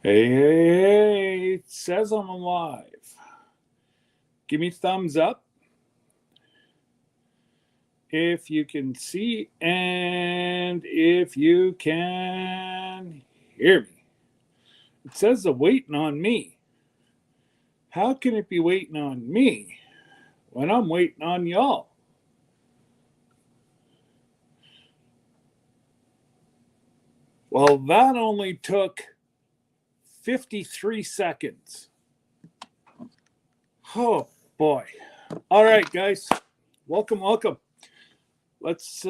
Hey, hey, hey, it says I'm alive. Give me thumbs up if you can see and if you can hear me. It says they're waiting on me. How can it be waiting on me when I'm waiting on y'all? Well, that only took 53 seconds. Oh boy. All right, guys. Welcome. Let's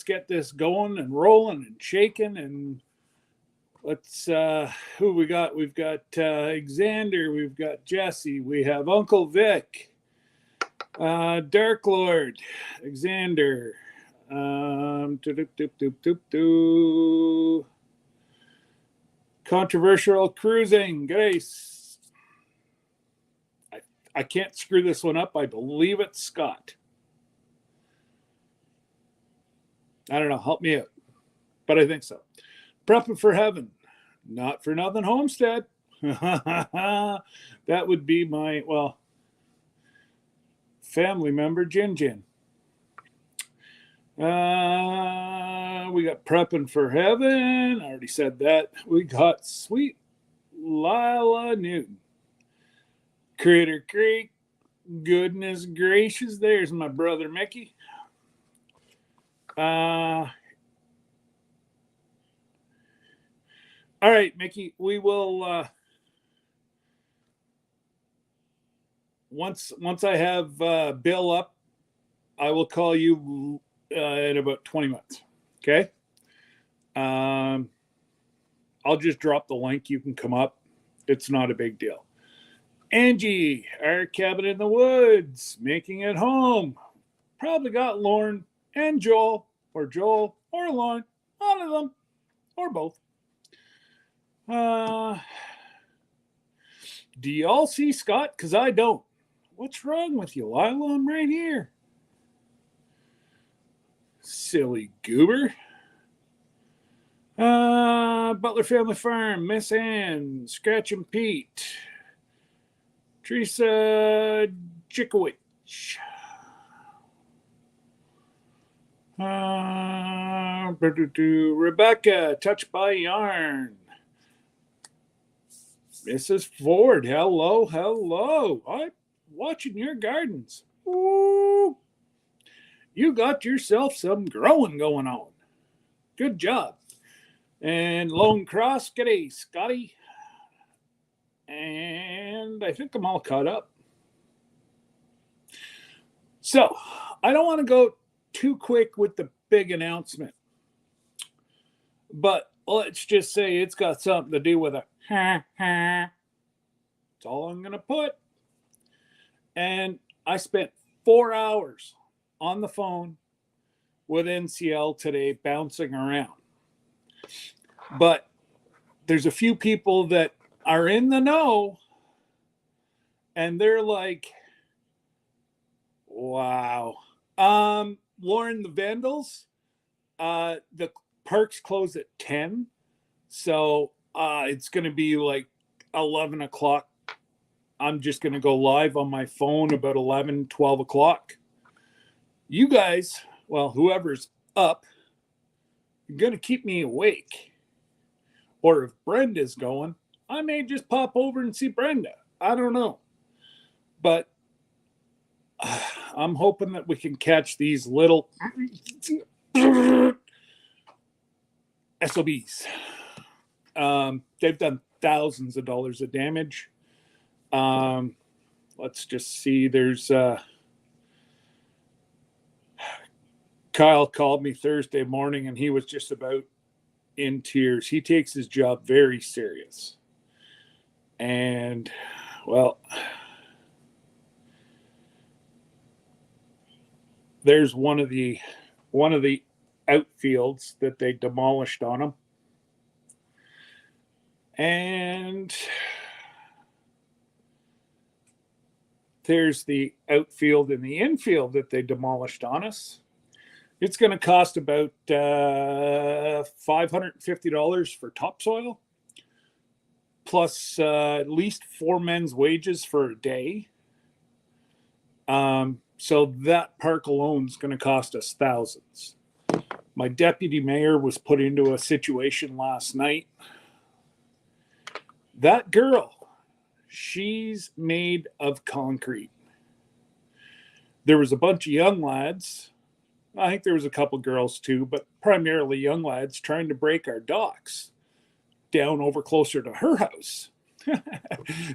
get this going and rolling and shaking and let's who we got? We've got Xander, we've got Jesse, we have Uncle Vic, Dark Lord, Xander, controversial cruising, Grace. I can't screw this one up. I believe it's Scott. I don't know. Help me out. But I think so. Prepping for heaven. Not for nothing homestead. That would be my, family member, Jin. We got prepping for heaven. I already said that. We got sweet Lila Newton. Critter Creek. Goodness gracious. There's my brother Mickey. All right, Mickey, we will once I have Bill up, I will call you in about 20 minutes. Okay. I'll just drop the link. You can come up. It's not a big deal. Angie, our cabin in the woods, making it home. Probably got Lauren and Joel or Lauren, one of them, or both. Do y'all see Scott? Because I don't. What's wrong with you, Lila? I'm right here. Silly goober. Butler Family Farm, Miss Ann, Scratch and Pete, Teresa Chickowich. Rebecca, Touched by Yarn. Mrs. Ford, hello. I'm watching your gardens. Ooh, you got yourself some growing going on. Good job. And Lone Cross, g'day, Scotty. And I think I'm all caught up. So, I don't want to go too quick with the big announcement. But let's just say it's got something to do with a ha ha. That's all I'm going to put. And I spent 4 hours on the phone with NCL today bouncing around. But there's a few people that are in the know and they're like, wow. Lauren, the Vandals, the parks close at 10. So it's going to be like 11 o'clock. I'm just going to go live on my phone about 11, 12 o'clock. You guys, well, whoever's up, you're going to keep me awake. Or if Brenda's going, I may just pop over and see Brenda. I don't know. But I'm hoping that we can catch these little SOBs. They've done thousands of dollars of damage. Let's just see. There's Kyle called me Thursday morning and he was just about in tears. He takes his job very serious. And well, there's one of the outfields that they demolished on him. And there's the outfield and the infield that they demolished on us. It's going to cost about $550 for topsoil. plus at least 4 men's wages for a day. So that park alone is going to cost us thousands. My deputy mayor was put into a situation last night. That girl, she's made of concrete. There was a bunch of young lads. I think there was a couple girls too, but primarily young lads trying to break our docks down over closer to her house.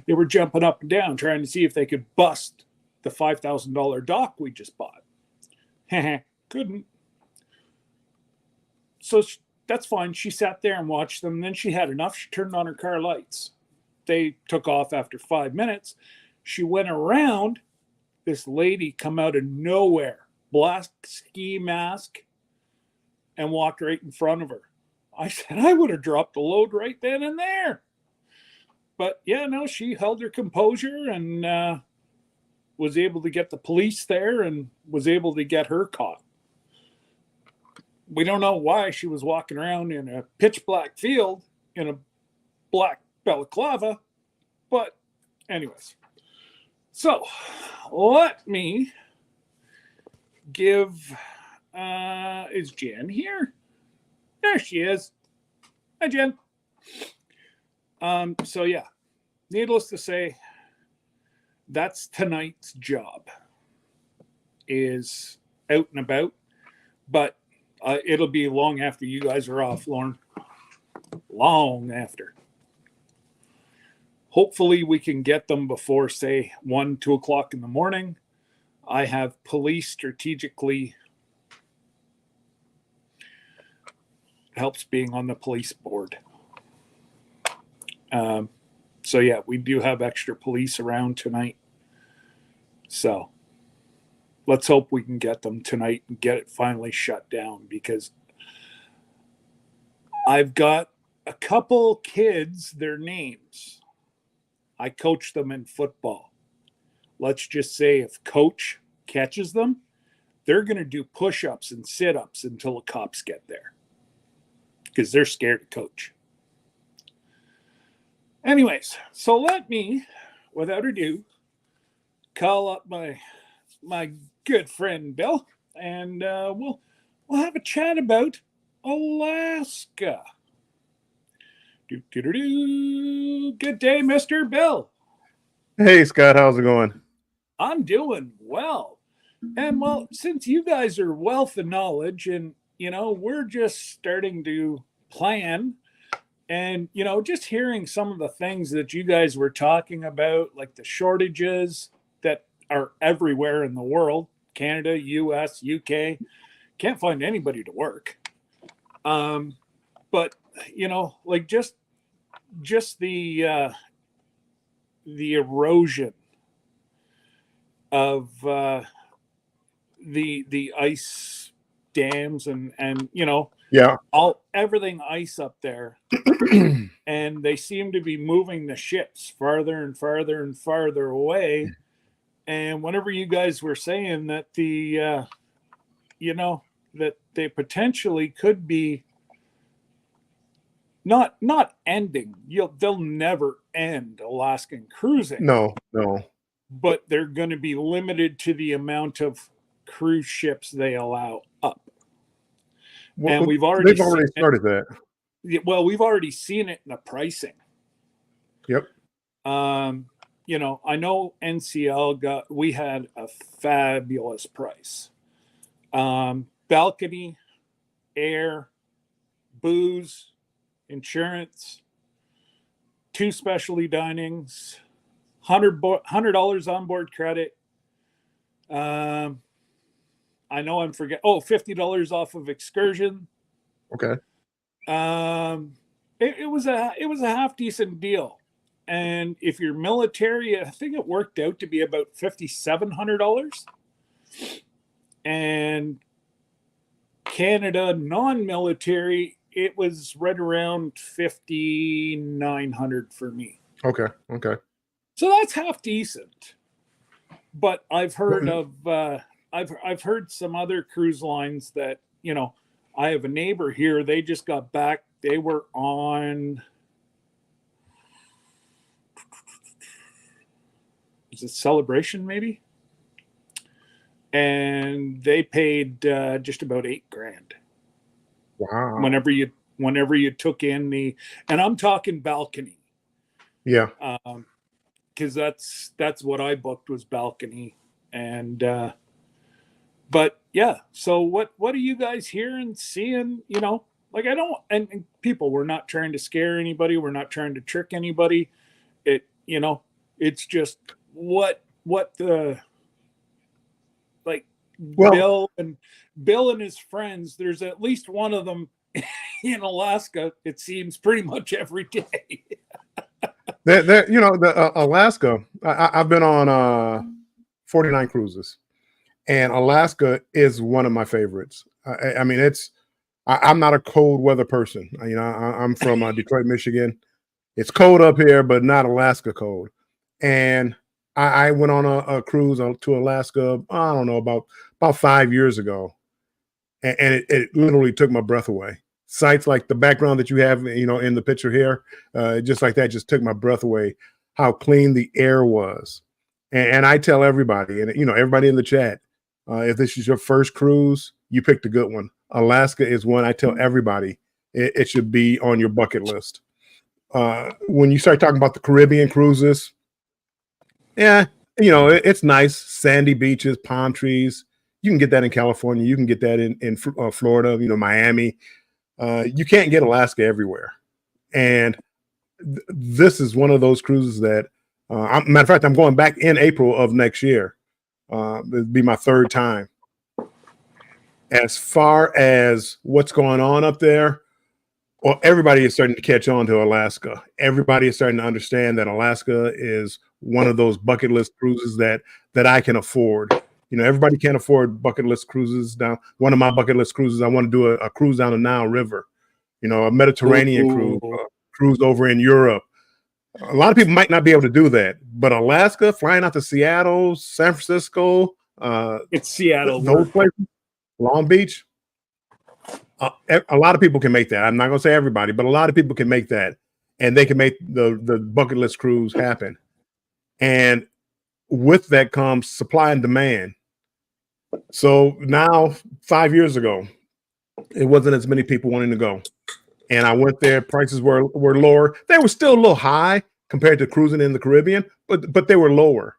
They were jumping up and down trying to see if they could bust the $5,000 dock we just bought. Couldn't. So that's fine. She sat there and watched them. Then she had enough. She turned on her car lights. They took off after 5 minutes. She went around. This lady come out of nowhere, black ski mask, and walked right in front of her. I said, I would have dropped the load right then and there. But yeah, no, she held her composure and was able to get the police there and was able to get her caught. We don't know why she was walking around in a pitch black field in a black balaclava, but anyways. So let me give, is Jen here? There she is. Hi, Jen. So yeah, needless to say, that's tonight's job, is out and about, but it'll be long after you guys are off, Lauren. Long after. Hopefully we can get them before, say, 1, 2 o'clock in the morning. I have police strategically. Helps being on the police board. So yeah, we do have extra police around tonight. So let's hope we can get them tonight and get it finally shut down, because I've got a couple kids, their names. I coach them in football. Let's just say if coach catches them, they're going to do push-ups and sit-ups until the cops get there, because they're scared of coach. Anyways, so let me, without ado, call up my good friend Bill, and we'll have a chat about Alaska. Good day, Mr. Bill. Hey, Scott, how's it going? I'm doing well. And well, since you guys are wealth of knowledge and, we're just starting to plan, and, just hearing some of the things that you guys were talking about, like the shortages that are everywhere in the world, Canada, US, UK, can't find anybody to work. But, like just the erosion of the ice dams and Yeah. everything ice up there. And they seem to be moving the ships farther and farther and farther away. And whenever you guys were saying that that they potentially could be not ending, they'll never end Alaskan cruising. No. But they're going to be limited to the amount of cruise ships they allow up. Well, and they've already started that. Well, we've already seen it in the pricing. Yep. I know NCL we had a fabulous price. Balcony, air, booze, insurance, 2 specialty dinings, $100 onboard credit. I know I'm forgetting. $50 off of excursion. Okay. It was a half decent deal. And if you're military, I think it worked out to be about $5,700. And Canada non-military, it was right around $5,900 for me. Okay. So that's half decent. But I've heard of I've heard some other cruise lines that, I have a neighbor here. They just got back. They were on is it Celebration maybe? And they paid just about $8,000 Wow. whenever you took in the, and I'm talking balcony, Yeah. because that's what I booked was balcony, and but yeah. So what are you guys hearing, seeing? You know, like I don't, and people, we're not trying to scare anybody, we're not trying to trick anybody. It, you know, it's just what the, like, Well, Bill and his friends, there's at least one of them in Alaska, it seems, pretty much every day. you know, the Alaska, I've been on 49 cruises, and Alaska is one of my favorites. I mean, I'm not a cold weather person. You know, I'm from Detroit, Michigan. It's cold up here, but not Alaska cold. And I went on a cruise to Alaska, I don't know, about 5 years ago. And it literally took my breath away. Sights like the background that you have, you know, in the picture here, just like that, just took my breath away. How clean the air was. And I tell everybody, and, you know, everybody in the chat, if this is your first cruise, you picked a good one. Alaska is one I tell everybody it should be on your bucket list. When you start talking about the Caribbean cruises, yeah, you know, it's nice, sandy beaches, palm trees. You can get that in California. You can get that in Florida, you know, Miami. You can't get Alaska everywhere. And this is one of those cruises that, matter of fact, I'm going back in April of next year. It'll be my third time. As far as what's going on up there, well, everybody is starting to catch on to Alaska. Everybody is starting to understand that Alaska is one of those bucket list cruises that I can afford. You know, everybody can't afford bucket list cruises. Now, one of my bucket list cruises, I want to do a cruise down the Nile River. You know, a Mediterranean cruise over in Europe. A lot of people might not be able to do that, but Alaska, flying out to Seattle, San Francisco, It's Seattle, those places, Long Beach. A lot of people can make that. I'm not going to say everybody, but a lot of people can make that, and they can make the bucket list cruise happen. And with that comes supply and demand. So now, 5 years ago, it wasn't as many people wanting to go, and I went there. Prices were lower. They were still a little high compared to cruising in the Caribbean, but they were lower.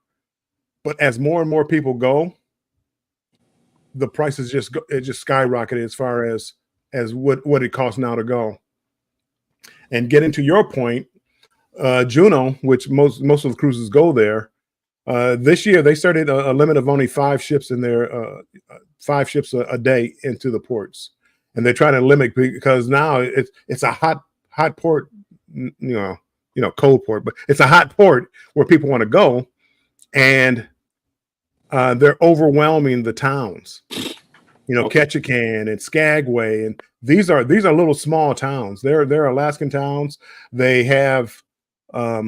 But as more and more people go, the prices just skyrocketed as far as what it costs now to go. And getting to your point, Juneau, which most of the cruises go there, this year they started a limit of only 5 ships in there, 5 ships a day into the ports, and they're trying to limit because now it's a hot port, you know, cold port, but it's a hot port where people want to go, and they're overwhelming the towns. You know, Okay. Ketchikan and Skagway, and these are little small towns. They're Alaskan towns. They have a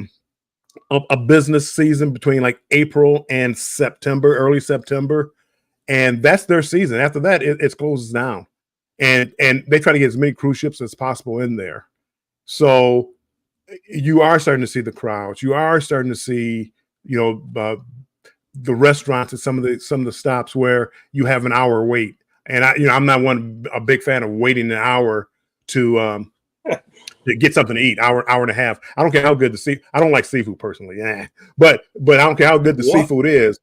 business season between like April and September, early September, and that's their season. After that, it closes down, and they try to get as many cruise ships as possible in there. So you are starting to see the crowds. You are starting to see, you know, the restaurants at some of the stops where you have an hour wait. And I'm not a big fan of waiting an hour to get something to eat. Hour and a half. I don't care how good I don't like seafood personally. Yeah, but I don't care how good the seafood is.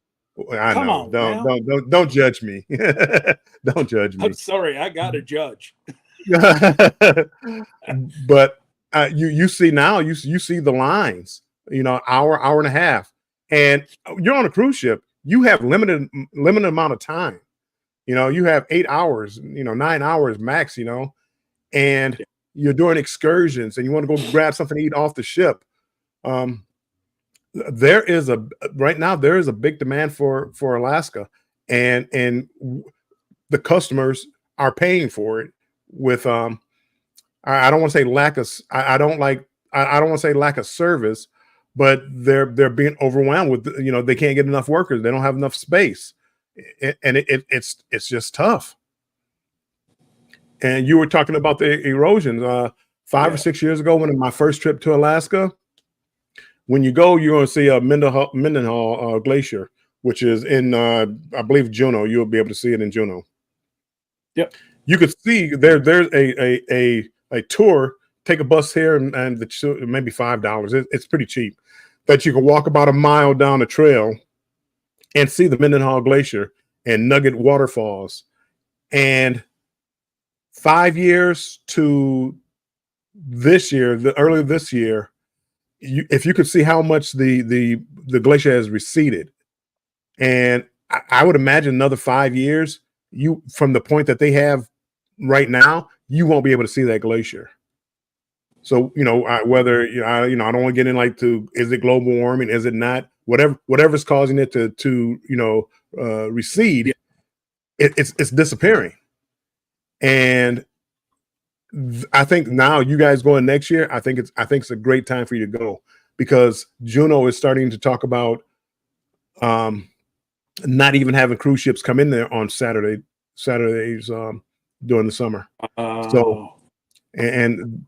I Come know. on, Don't judge me. Don't judge me. I'm sorry, I got to judge. But you see now, you see the lines. You know, hour and a half, and you're on a cruise ship. You have limited amount of time. You know, you have 8 hours, you know, 9 hours max, you know, and you're doing excursions and you want to go grab something to eat off the ship. Right now there is a big demand for Alaska, and the customers are paying for it with I don't want to say I don't want to say lack of service, but they're being overwhelmed with, you know, they can't get enough workers. They don't have enough space. And it's just tough. And you were talking about the erosions. 5 or 6 years ago, when in my first trip to Alaska, When you go, you're going to see a Mendenhall Glacier, which is in, I believe, Juneau. You'll be able to see it in Juneau. Yep. You could see there's a tour. Take a bus here, and maybe $5. It's pretty cheap. That you can walk about a mile down the trail and see the Mendenhall Glacier and Nugget Waterfalls. And 5 years to this year, earlier this year, if you could see how much the glacier has receded, and I would imagine another 5 years, you from the point that they have right now, you won't be able to see that glacier. So whether I don't want to get in like to is it global warming, is it not? Whatever's causing it to recede, it's disappearing. And I think now you guys going next year, I think it's a great time for you to go, because Juneau is starting to talk about not even having cruise ships come in there on Saturdays during the summer. So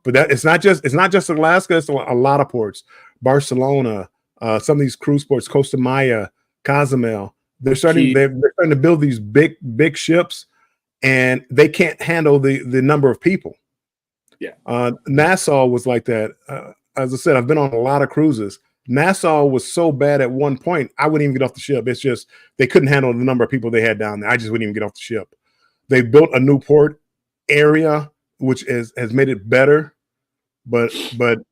but that it's not just Alaska, it's a lot of ports. Barcelona, some of these cruise ports, Costa Maya, Cozumel, they're starting to build these big ships, and they can't handle the number of people. Yeah. Nassau was like that. As I said, I've been on a lot of cruises. Nassau was so bad at one point, I wouldn't even get off the ship. It's just they couldn't handle the number of people they had down there. I just wouldn't even get off the ship. They built a new port area, which has made it better, but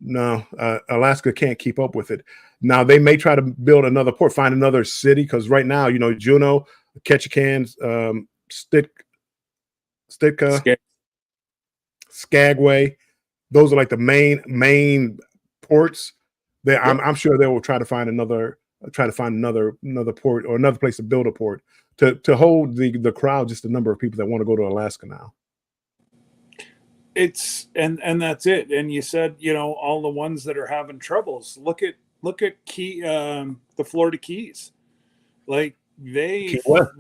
no, Alaska can't keep up with it. Now they may try to build another port, find another city, because right now, Juneau, Ketchikan, Sitka, Skagway, those are like the main ports. I'm sure they will try to find another port or another place to build a port to hold the crowd, just the number of people that want to go to Alaska now. It's and that's it. And you said, all the ones that are having troubles. Look at the Florida Keys. Like they were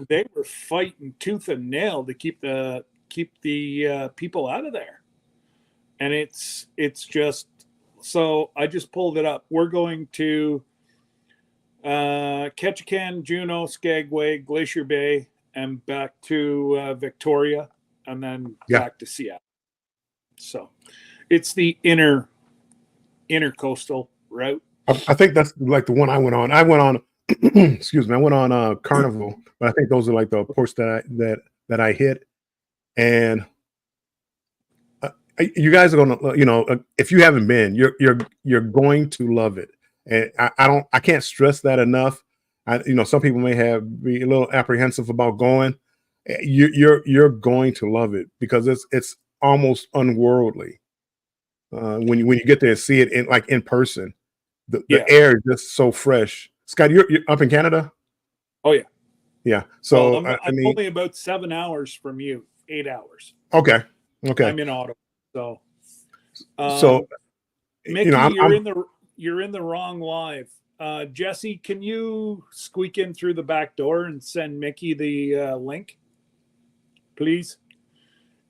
fighting tooth and nail to keep the people out of there. And it's just, so I just pulled it up. We're going to Ketchikan, Juneau, Skagway, Glacier Bay, and back to Victoria, and then back to Seattle. So it's the intercoastal route. I think that's like the one I went on. I went on excuse me, I went on Carnival, but I think those are like the ports that I hit. And you guys are gonna, if you haven't been, you're going to love it. And I can't stress that enough. Some people may be a little apprehensive about going. You're going to love it, because it's almost unworldly when you get there and see it in person. The air is just so fresh. Scott, you're up in Canada? Oh yeah. Yeah. So I'm only about 7 hours from you. 8 hours. Okay. I'm in Ottawa. So Mickey, you're in the wrong live. Jesse, can you squeak in through the back door and send Mickey the link, please?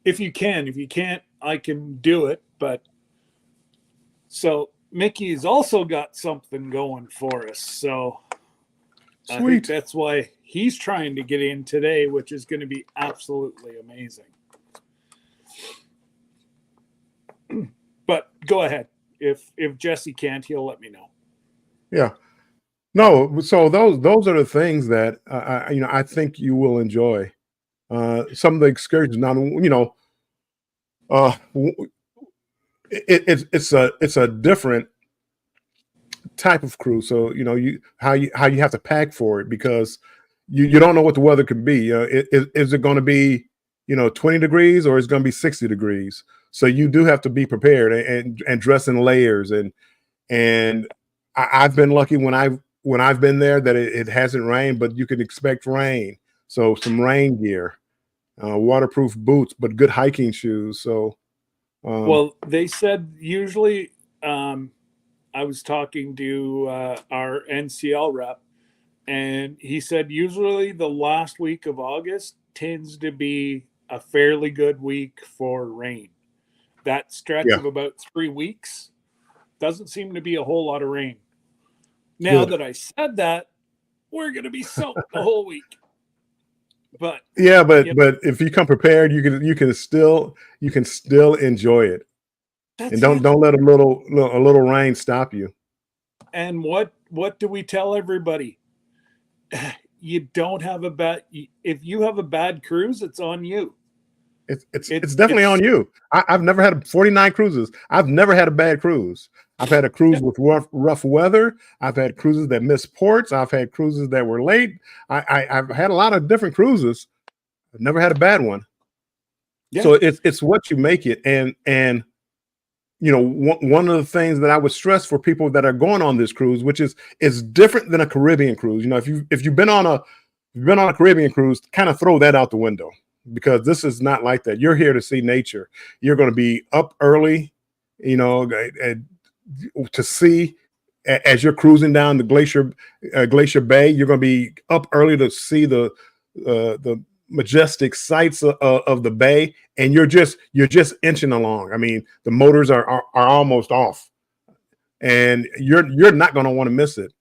If you can. If you can't, I can do it. But so Mickey's also got something going for us. So sweet. I think that's why he's trying to get in today, which is going to be absolutely amazing. But go ahead. If Jesse can't, he'll let me know. Yeah. No. So those are the things that I think you will enjoy. Some of the excursions. Now, it's a different type of cruise. So how you have to pack for it, because you don't know what the weather could be. Is it going to be 20 degrees, or is it going to be 60 degrees? So you do have to be prepared and dress in layers. And I've been lucky when I've been there that it hasn't rained, but you can expect rain. So some rain gear, waterproof boots, but good hiking shoes. So, well, they said usually, I was talking to our NCL rep, and he said usually the last week of August tends to be a fairly good week for rain. That stretch of about 3 weeks doesn't seem to be a whole lot of rain. Now Good. that I said that, we're going to be soaked the whole week. But Yeah, but you know, if you come prepared, you can still enjoy it. And that's it. don't let a little rain stop you. And what do we tell everybody? You don't have a bad. If you have a bad cruise, it's on you. It's definitely on It's you. I've never had 49 cruises. I've never had a bad cruise. I've had a cruise with rough weather. I've had cruises that missed ports. I've had cruises that were late. I've had a lot of different cruises. I've never had a bad one. yeah. So it's what you make it. And you know, one of the things that I would stress for people that are going on this cruise, which is different than a Caribbean cruise. You know, if you've been on a Caribbean cruise, kind of throw that out the window, because this is not like that. You're here to see nature. You're going to be up early, you know, to see as you're cruising down the Glacier Bay. You're going to be up early to see the majestic sights of the bay, and you're just inching along. I mean, the motors are almost off, and you're not going to want to miss it.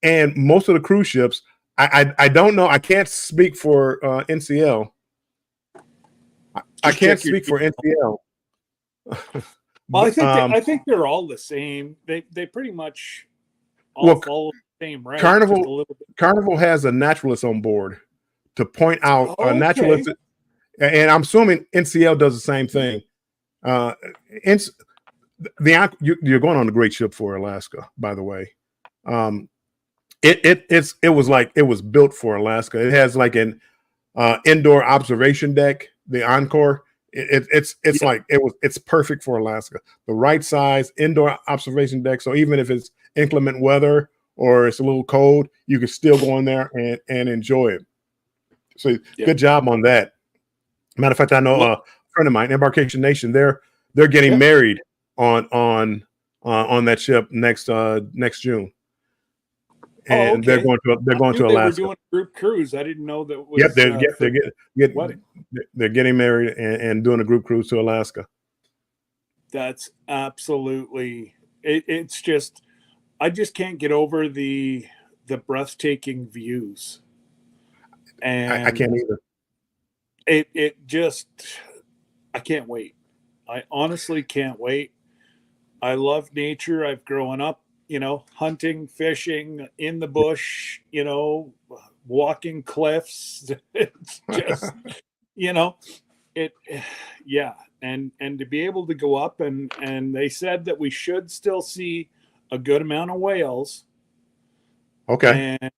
And most of the cruise ships, I don't know. I can't speak for NCL. I Just can't check your. speak for NCL. Well, But, I think they're all the same. They pretty much all well, follow the same route, just a Carnival little bit. Carnival has a naturalist on board to point out a Okay. naturalist, and I'm assuming NCL does the same thing. Uh, you're going on a great ship for Alaska, by the way. Um, it was like it was built for Alaska. It has like an indoor observation deck, the Encore. It's Yeah. like it's perfect for Alaska. The right size indoor observation deck. So even if it's inclement weather or it's a little cold, you can still go in there and enjoy it. So Yeah. good job on that. Matter of fact, I know Well, a friend of mine, Embarkation Nation. They're getting yeah. married on that ship next June, Oh, and okay. they're I going knew to they were Alaska. doing a group cruise. I didn't know that Yep, was for wedding. they're getting married and doing a group cruise to Alaska. That's absolutely. It's just I just can't get over the breathtaking views, I and can't either. it just I can't wait. I honestly can't wait. I love nature. I've grown up, hunting, fishing in the bush, walking cliffs. It's just, you know, it, yeah. And to be able to go up and they said that we should still see a good amount of whales. Okay, And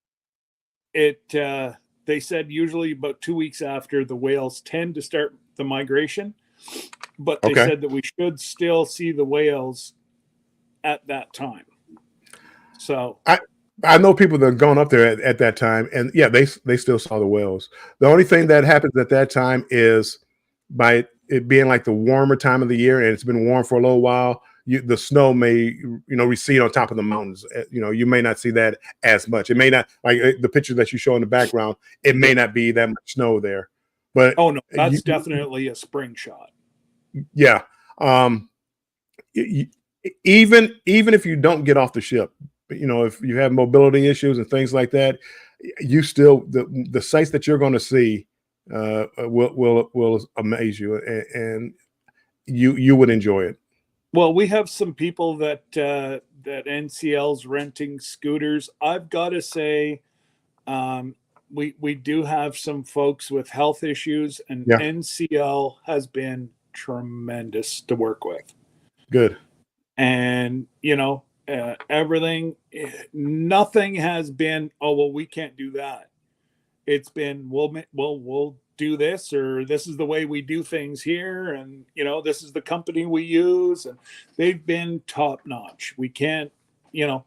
they said usually about 2 weeks after the whales tend to start the migration, but they okay. said that we should still see the whales at that time. So, I I know people that have gone up there at that time, and yeah, they still saw the whales. The only thing that happens at that time is by it being like the warmer time of the year, and it's been warm for a little while. The snow may recede on top of the mountains. You may not see that as much. It may not, like the picture that you show in the background. It may yeah. not be that much snow there, but Oh no, you, that's definitely a spring shot. yeah. Um, y- even if you don't get off the ship, if you have mobility issues and things like that, you still the sites that you're going to see will amaze you, and you would enjoy it. Well, we have some people that NCL's renting scooters. I've got to say, um, we do have some folks with health issues, and Yeah, NCL has been tremendous to work with. good. And everything, nothing has been. Oh well, we can't do that. It's been we'll do this, or this is the way we do things here, and this is the company we use, and they've been top notch. We can't, you know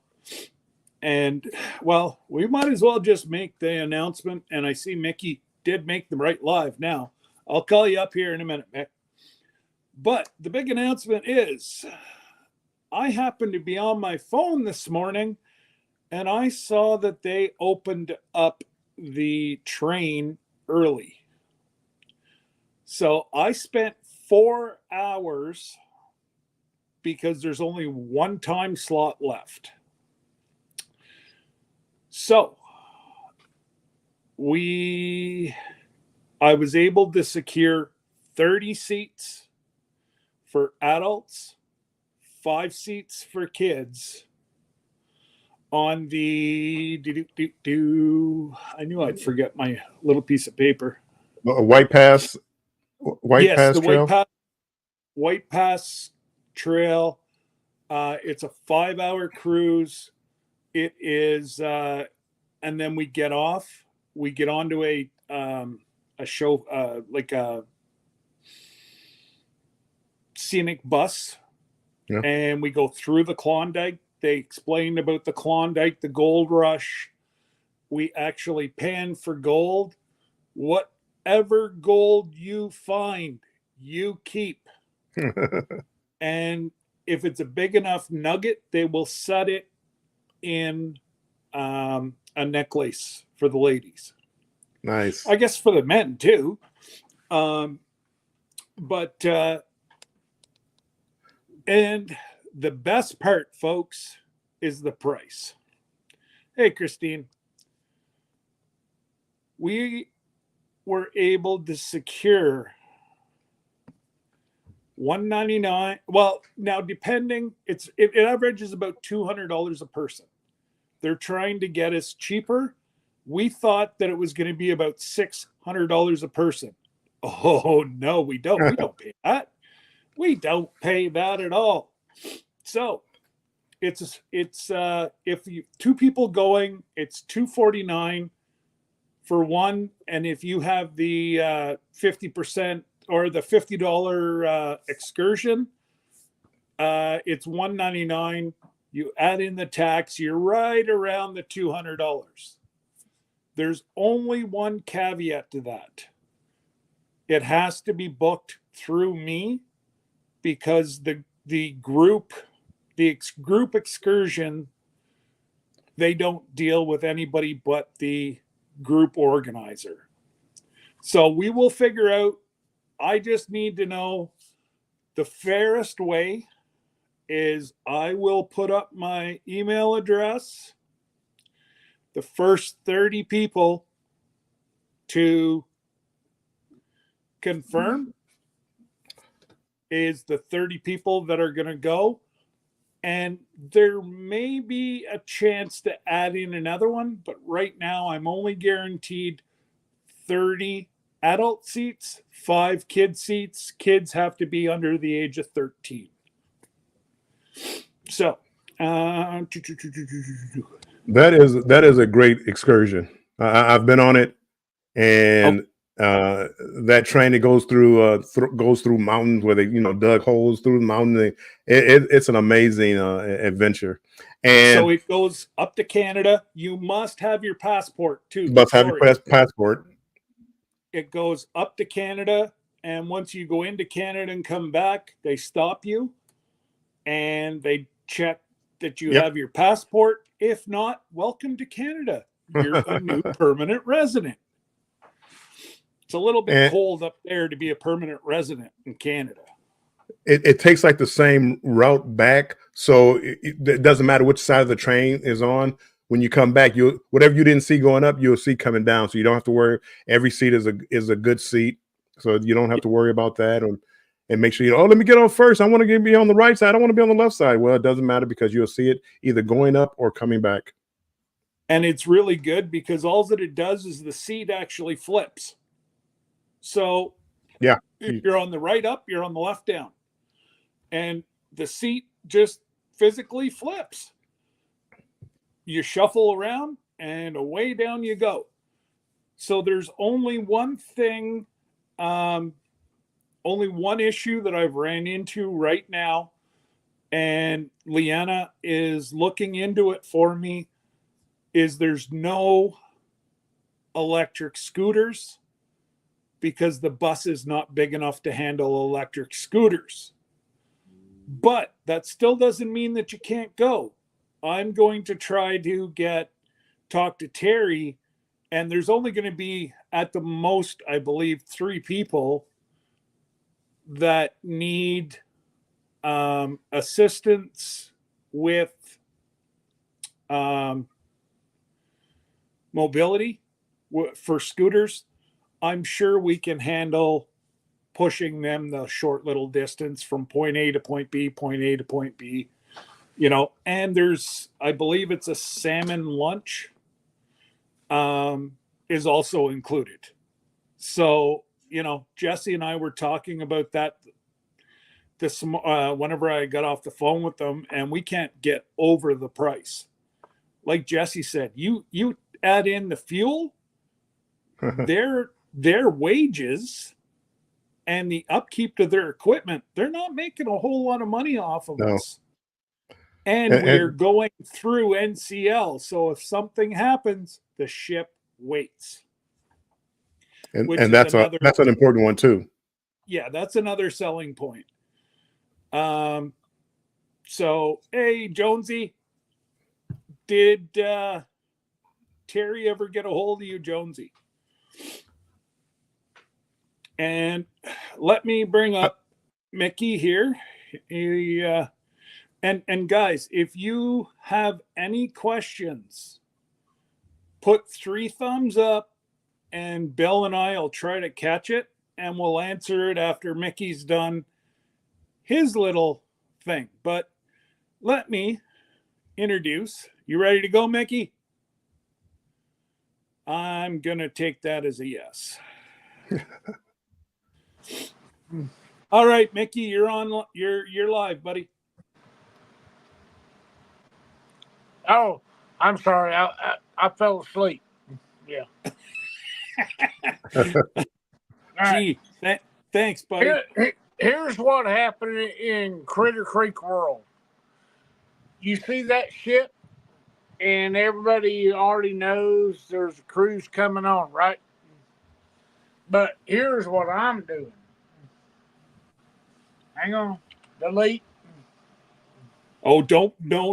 and well, we might as well just make the announcement. And I see Mickey did make the right live. Now I'll call you up here in a minute, Mick. But the big announcement is I happened to be on my phone this morning, and I saw that they opened up the train early. So I spent 4 hours because there's only one time slot left. So I was able to secure 30 seats for adults, 5 seats for kids on the I knew I'd forget my little piece of paper. A White Pass Yes, the Trail. White Pass Trail. It's a 5-hour cruise. It is, and then we get off. We get onto a show, like a scenic bus, Yeah. and we go through the Klondike. They explained about the Klondike, the gold rush. We actually pan for gold. Whatever gold you find, you keep. And if it's a big enough nugget, they will set it in a necklace for the ladies. Nice. I guess for the men too. But and the best part, folks, is the price. Hey, Christine, we were able to secure $199. Well, now depending, it averages about $200 a person. They're trying to get us cheaper. We thought that it was going to be about $600 a person. Oh no, we don't. We don't pay that. We don't pay that at all. So it's if you 2 people going, it's $249 for one, and if you have the 50% or the $50 excursion, it's $199. You add in the tax, you're right around the $200. There's only one caveat to that. It has to be booked through me, because the group excursion, they don't deal with anybody but the group organizer. So we will figure out. I just need to know the fairest way is I will put up my email address. The first 30 people to confirm is the 30 people that are going to go. And there may be a chance to add in another one, but right now I'm only guaranteed 30 adult seats, 5 kid seats. Kids have to be under the age of 13. So, that is a great excursion. I've been on it, and that train that goes through mountains where they dug holes through the mountain. It's an amazing adventure. And so it goes up to Canada. You must have your passport too. You must have your passport. It goes up to Canada, and once you go into Canada and come back, they stop you and they check that you have your passport. If not, welcome to Canada. You're a new permanent resident. It's a little bit cold up there to be a permanent resident in Canada. It takes like the same route back, so it doesn't matter which side of the train is on. When you come back, whatever you didn't see going up, you'll see coming down. So you don't have to worry. Every seat is a good seat, so you don't have to worry about that. And make sure let me get on first. I want to be on the right side. I don't want to be on the left side. Well, it doesn't matter, because you'll see it either going up or coming back. And it's really good because all that it does is the seat actually flips. So yeah, if you're on the right up, you're on the left down. And the seat just physically flips. You shuffle around and away down you go. So there's only one thing, only one issue that I've ran into right now, and Leanna is looking into it for me, is there's no electric scooters, because the bus is not big enough to handle electric scooters. But that still doesn't mean that you can't go. I'm going to try to talk to Terry, and there's only going to be at the most, I believe, 3 people that need assistance with mobility for scooters, I'm sure we can handle pushing them the short little distance from point A to point B, point A to point B, and I believe it's a salmon lunch is also included. So, Jesse and I were talking about that whenever I got off the phone with them, and we can't get over the price. Like Jesse said, you add in the fuel, their wages, and the upkeep to their equipment, they're not making a whole lot of money off of us. And we're going through NCL. So if something happens, the ship waits. And that's an important one too. Yeah, that's another selling point. So, hey, Jonesy, did Terry ever get a hold of you, Jonesy? And let me bring up Mickey here. And guys, if you have any questions, put 3 thumbs up, and Bill and I will try to catch it, and we'll answer it after Mickey's done his little thing. But let me introduce. You ready to go, Mickey? I'm gonna take that as a yes. All right, Mickey, you're on. You're live, buddy. Oh, I'm sorry. I fell asleep. Yeah. Gee, thanks, buddy. Here's what happened in Critter Creek World. You see that ship, and everybody already knows there's a cruise coming on, right? But here's what I'm doing. Hang on. Delete. Oh, don't. No.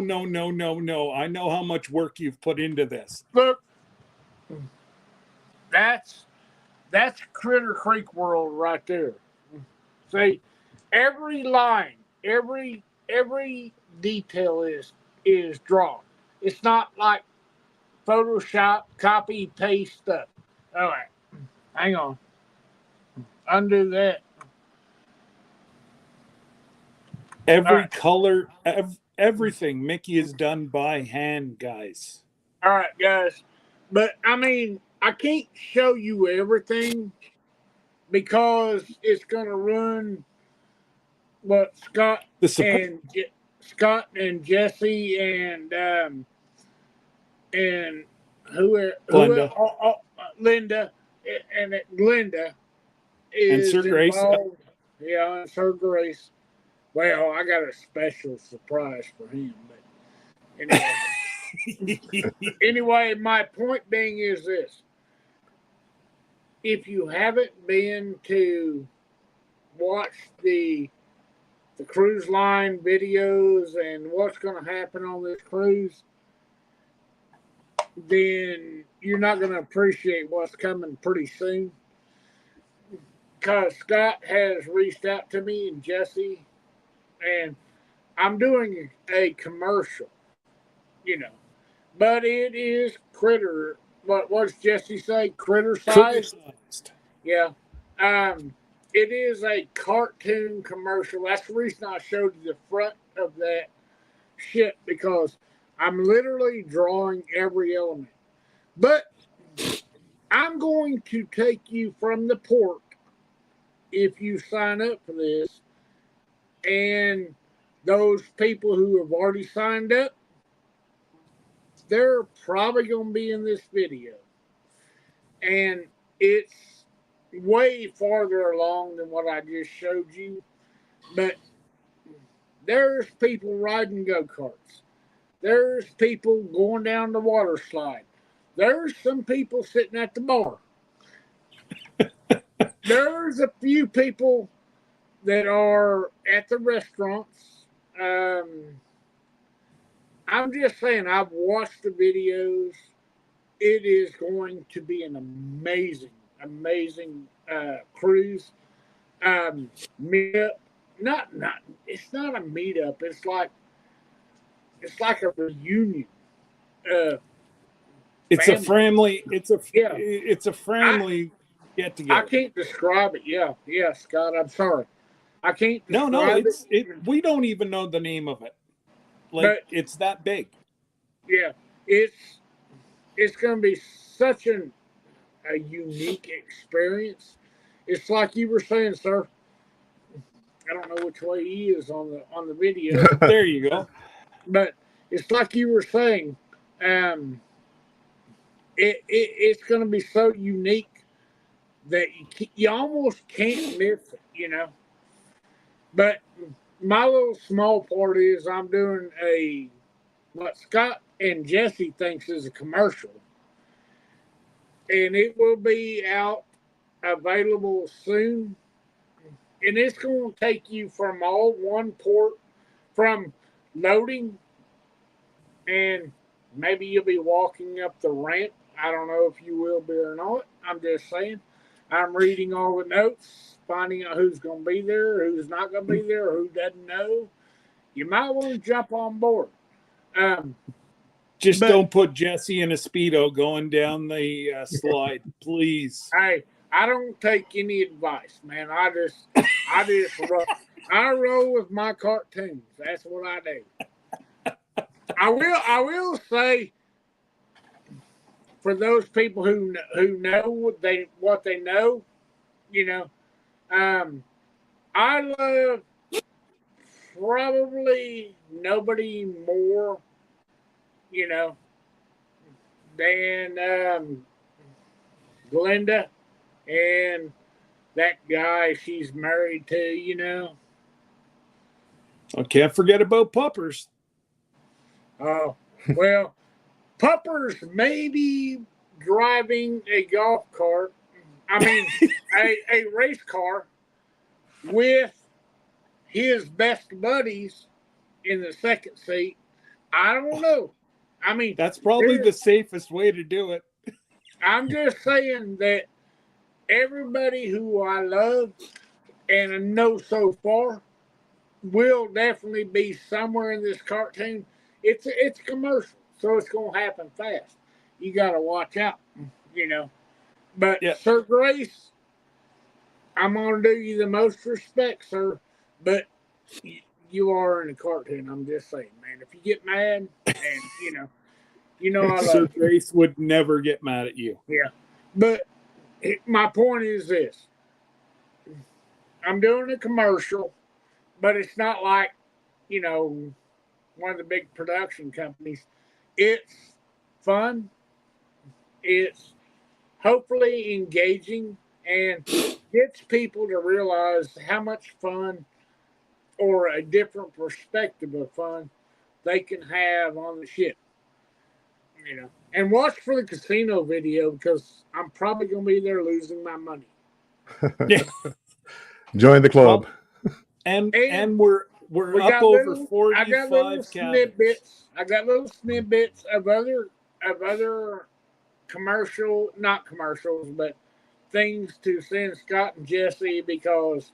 I know how much work you've put into this. Look. That's Critter Creek World right there. See, every line, every detail is drawn. It's not like Photoshop, copy, paste stuff. All right, hang on. Undo that. Every color, everything Mickey is done by hand, guys. All right, guys. But I mean, I can't show you everything because it's gonna ruin what Scott and Jesse and Glenda. Linda and Glenda is and Sir Grace. Involved. Yeah, and Sir Grace. Well, I got a special surprise for him, but anyway. Anyway, my point being is this. If you haven't been to watch the cruise line videos and what's going to happen on this cruise, then you're not going to appreciate what's coming pretty soon. Because Scott has reached out to me and Jesse, and I'm doing a commercial, but it is critter. What's Jesse say? Critter sized? Yeah. It is a cartoon commercial. That's the reason I showed you the front of that ship, because I'm literally drawing every element. But I'm going to take you from the port if you sign up for this. And those people who have already signed up, they're probably going to be in this video. And it's way farther along than what I just showed you. But there's people riding go-karts. There's people going down the water slide. There's some people sitting at the bar. There's a few people that are at the restaurants. I'm just saying, I've watched the videos. It is going to be an amazing cruise. Meetup. It's not a meetup. It's like a reunion. It's family. a family. Yeah. It's a family get I together. can't describe it. Yeah, Scott. I'm sorry. I can't describe No, it. we don't even know the name of it. Like, But it's that big. yeah, it's going to be such a unique experience. It's like you were saying, sir. I don't know which way he is on the video, There you go. but it's like you were saying. It's going to be so unique that you almost can't miss it, you know. But my little small part is I'm doing what Scott and Jesse thinks is a commercial, and it will be out available soon. And it's going to take you from all one port, from loading, and maybe you'll be walking up the ramp. I don't know if you will be or not. I'm just saying. I'm reading all the notes, finding out who's going to be there, who's not going to be there, who doesn't know. You might want to jump on board. Just But- don't put Jesse in a Speedo going down the slide, please. Hey, I don't take any advice, man. I just roll. I roll with my cartoons. That's what I do. I will say, for those people who know what they know, you know, I love probably nobody more, you know, than Glenda and that guy she's married to, you know. I can't forget about Puppers. Oh, well, Puppers maybe driving a golf cart, I mean, a race car with his best buddies in the second seat. I don't know. I mean, That's probably the safest way to do it. I'm just saying that everybody who I love and I know so far will definitely be somewhere in this cartoon. It's a commercial, so it's gonna happen fast. You gotta watch out, you know. But Yeah. Sir Grace, I'm gonna do you the most respect, sir. But you are in a cartoon. I'm just saying, man. If you get mad, and you know I Sir love you. Grace would never get mad at you. Yeah. But my point is this: I'm doing a commercial, but it's not like, you know, one of the big production companies. It's fun. It's hopefully engaging and gets people to realize how much fun or a different perspective of fun they can have on the ship. You know, and watch for the casino video because I'm probably going to be there losing my money. Join the club. And we're We up got over I got 45 little cabins. snippets. I got little snippets of other commercial, not commercials, but things to send Scott and Jesse because,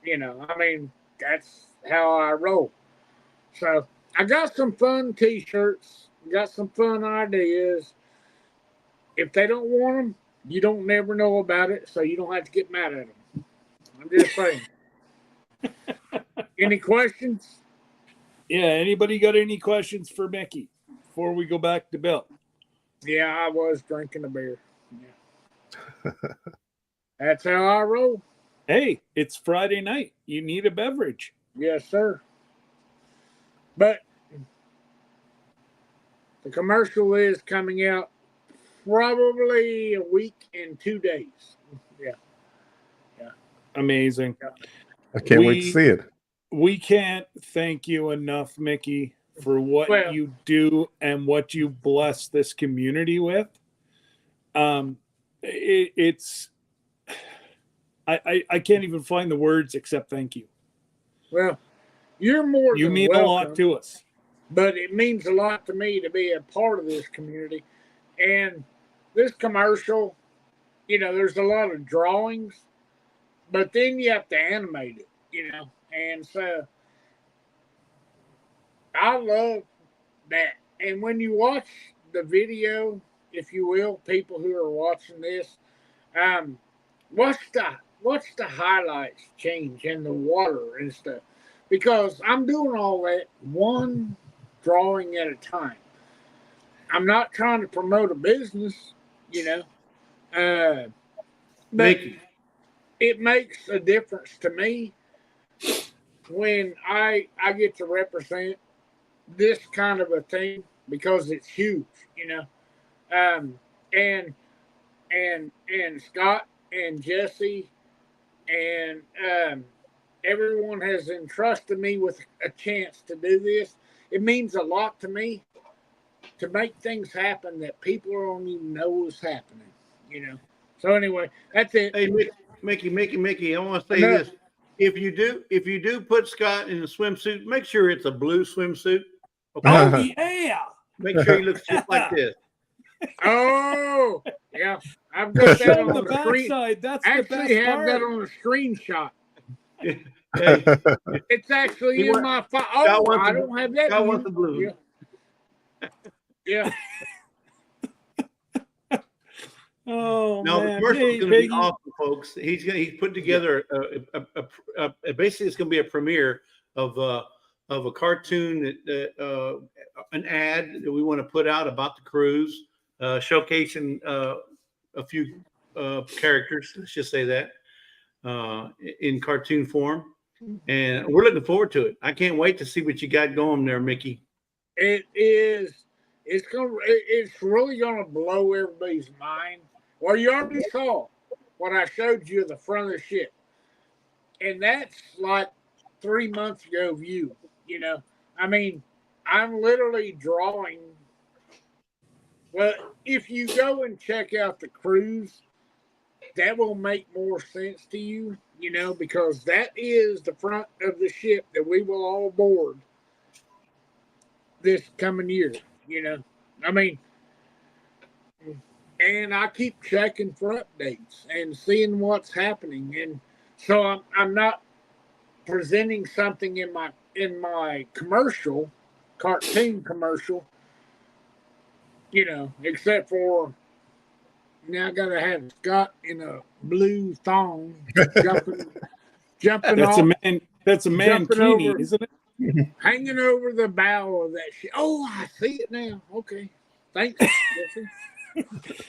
you know, I mean, that's how I roll. So I got some fun T-shirts. Got some fun ideas. If they don't want them, you don't never know about it, so you don't have to get mad at them. I'm just saying. Any questions? Yeah, anybody got any questions for Mickey before we go back to Bill? Yeah, I was drinking a beer. Yeah. That's how I roll. Hey, it's Friday night. You need a beverage. Yes, sir. But the commercial is coming out probably a week and 2 days. Yeah. Amazing. I can't wait to see it. We can't thank you enough, Mickey, for what you do and what you bless this community with. It's I can't even find the words except thank you. Well, you're more You than mean welcome, a lot to us. but it means a lot to me to be a part of this community. And this commercial, you know, there's a lot of drawings, but then you have to animate it, you know. And so I love that. And when you watch the video if you will, people who are watching this. What's the highlights change in the water and stuff? Because I'm doing all that one drawing at a time. I'm not trying to promote a business, but Mickey. it makes a difference to me when I get to represent this kind of a thing because it's huge, and Scott and Jesse and everyone has entrusted me with a chance to do this. It means a lot to me to make things happen that people don't even know is happening, So anyway, that's it. Hey, Mickey, I want to say this. If you do put Scott in a swimsuit, make sure it's a blue swimsuit. Okay. Oh yeah. Make sure he looks just like this. Oh, yeah. I've got that Show on the the screen. backside. That's Actually, the best have part. that on a screenshot. Hey, It's actually He in want- my file. Scott Oh, wants I the- don't have that. Scott wants the blue. Yeah. Oh No, the man. commercial Hey, is going to be Biggie. awesome, folks. He's put together basically it's going to be a premiere of a cartoon that an ad that we want to put out about the cruise, showcasing a few characters. Let's just say that in cartoon form, and we're looking forward to it. I can't wait to see what you got going there, Mickey. It is. It's really gonna blow everybody's mind. Well, you already saw what I showed you of the front of the ship, and that's like 3 months ago view. I mean, I'm literally drawing. Well, if you go and check out the cruise, that will make more sense to you. Because that is the front of the ship that we will all board this coming year. I mean, and I keep checking for updates and seeing what's happening, and so I'm not presenting something in my commercial, cartoon commercial, except for now I gotta have Scott in a blue thong jumping That's off, That's a Jumping mankini, over. isn't it? hanging over the bow of that ship. Oh, I see it now. Okay, thanks, Jesse.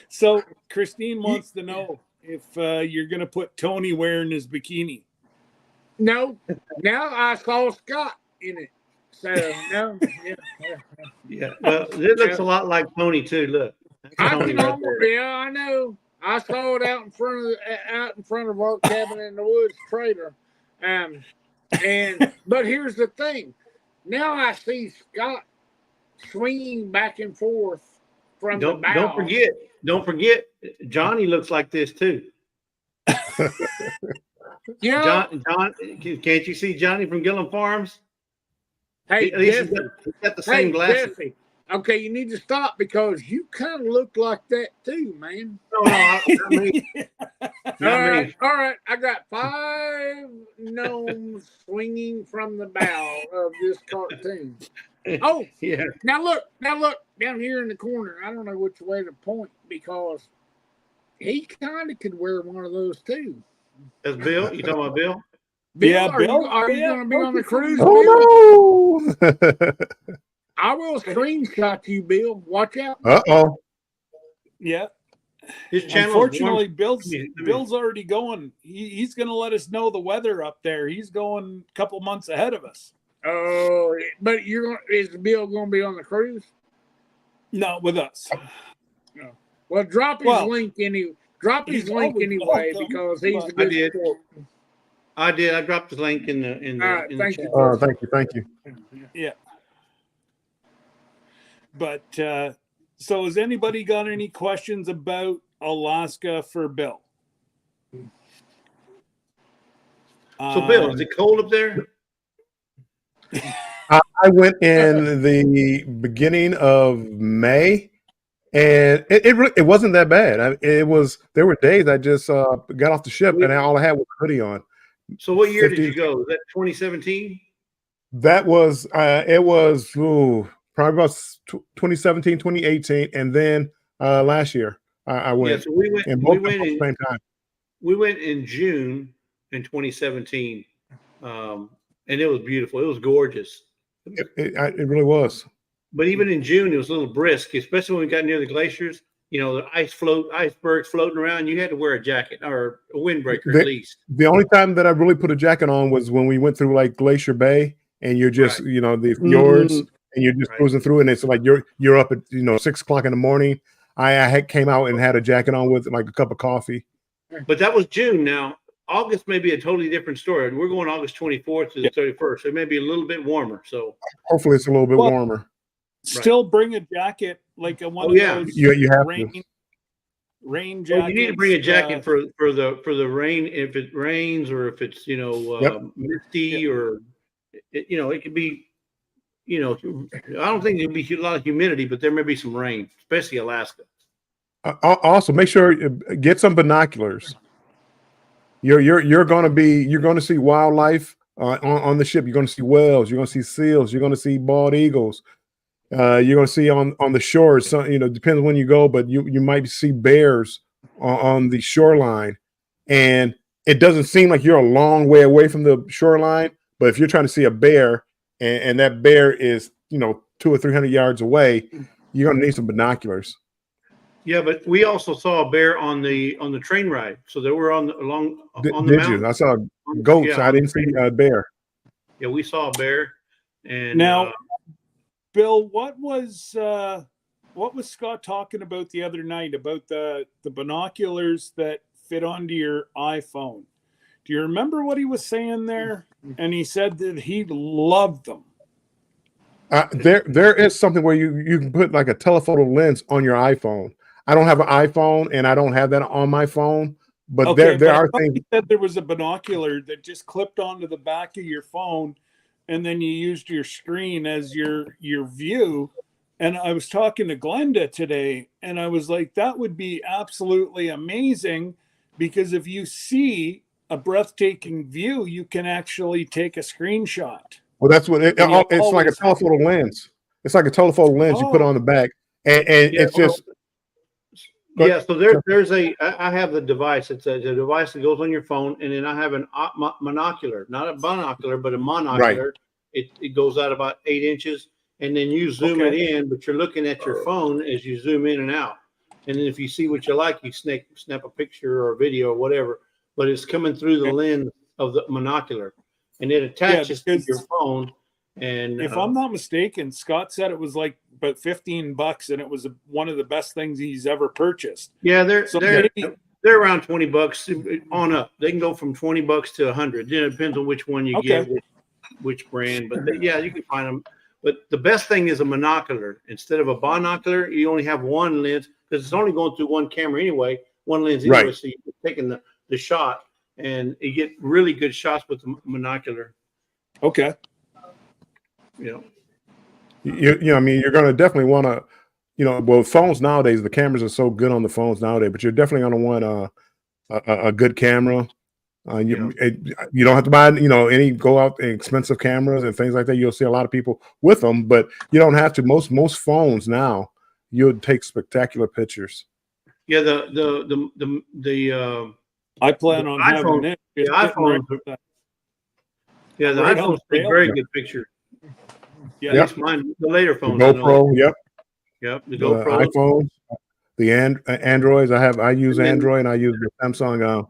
So Christine wants to know if you're gonna put Tony wearing his bikini. No, now I saw Scott in it. So no, yeah. Yeah, well, it looks a lot like Tony too. Look, that's I Tony can right almost, there. yeah, I know. I saw it out in front of our cabin in the woods trailer. But here's the thing. Now I see Scott swinging back and forth from the bow. Don't forget, Johnny looks like this too. John, can't you see Johnny from Gillum Farms? Hey, At least Jesse. he's got the same glasses. Jesse. Okay, you need to stop because you kind of look like that too, man. No, not me. Not me. All right. I got 5 gnomes swinging from the bow of this cartoon. Oh, Yeah. now look down here in the corner. I don't know which way to point because he kind of could wear one of those too. That's Bill. You talking about Bill? Bill, Yeah, are Bill. you, are you Yeah, going to be on the cruise, Bill? Oh no! I will screenshot you, Bill. Watch out. Uh-oh. Yeah. His channel. Unfortunately, Bill's already going. He's going to let us know the weather up there. He's going a couple months ahead of us. Oh, but is Bill going to be on the cruise? Not with us. No. Well, drop his link anyway. He's always Anyway welcome, because he's a but- good I did. sport. I did. I dropped the link in the All right, in thank the you. chat. Thank you. Yeah. But so has anybody got any questions about Alaska for Bill? So, Bill, is it cold up there? I went in the beginning of May, and it wasn't that bad. There were days I just got off the ship and all I had was a hoodie on. So, what year did 50 you go? Was that 2017? That was probably about 2017, 2018, and then last year. I went. Yeah, so we went. And both We of them went at the in. same time. We went in June in 2017, and it was beautiful. It was gorgeous. It really was. But even in June, it was a little brisk, especially when we got near the glaciers. You know, the icebergs floating around. You had to wear a jacket or a windbreaker at least. The only time that I really put a jacket on was when we went through like Glacier Bay, and you're just Right. you know the fjords, and you're just Right. cruising through, and it's like you're up at 6 o'clock in the morning. I came out and had a jacket on with like a cup of coffee. But that was June. Now August may be a totally different story, and we're going August 24th to the 31st. It may be a little bit warmer. So hopefully it's a little bit warmer. Still bring a jacket, like a one of those you have rain to. Rain well, jackets. you need to bring a jacket for the rain if it rains or if it's misty or it could be I don't think there'll be a lot of humidity, but there may be some rain, especially Alaska. Also, make sure get some binoculars. You're going to see wildlife on the ship. You're going to see whales. You're going to see seals. You're going to see bald eagles. You're going to see on the shores. So, depends when you go, but you might see bears on the shoreline, and it doesn't seem like you're a long way away from the shoreline. But if you're trying to see a bear, and that bear is 200 or 300 yards away, you're going to need some binoculars. Yeah, but we also saw a bear on the train ride. So they were on the mountain. Did you? I saw goats. Yeah, I didn't see a bear. Yeah, we saw a bear. And now, Bill, what was Scott talking about the other night about the binoculars that fit onto your iPhone? Do you remember what he was saying there? And he said that he loved them. There is something where you can put like a telephoto lens on your iPhone. I don't have an iPhone, and I don't have that on my phone. But there are things. He said there was a binocular that just clipped onto the back of your phone, and then you used your screen as your view. And I was talking to Glenda today, and I was like, that would be absolutely amazing, because if you see a breathtaking view, you can actually take a screenshot. Well, that's what it's like, a telephoto lens. It's like a telephoto lens you put on the back, and it's just. Yeah, so there's I have the device. It's a device that goes on your phone, and then I have an monocular, not a binocular, but a monocular. Right. It goes out about 8 inches, and then you zoom it in, but you're looking at your phone as you zoom in and out. And then if you see what you like, you snap a picture or a video or whatever, but it's coming through the lens of the monocular, and it attaches to your phone. And if I'm not mistaken, Scott said it was like about $15, and it was one of the best things he's ever purchased. Yeah, they're around $20 on up. They can go from $20 to $100. It depends on which one you get, which brand. But you can find them. But the best thing is a monocular. Instead of a binocular, you only have one lens, because it's only going through one camera anyway, one lens anyway. So you're taking the shot, and you get really good shots with the monocular. Okay. I mean, you're going to definitely want to, phones nowadays, the cameras are so good on the phones nowadays, but you're definitely going to want a good camera. You don't have to buy, any go out expensive cameras and things like that. You'll see a lot of people with them, but you don't have to. Most phones now, you'll take spectacular pictures. Yeah, the I plan on having it. The iPhone. Yeah, the iPhones take very good pictures. Yeah, that's mine. The later phones. The GoPro. Yep. The GoPro. iPhones. The Androids. I use Android, and I use the Samsung.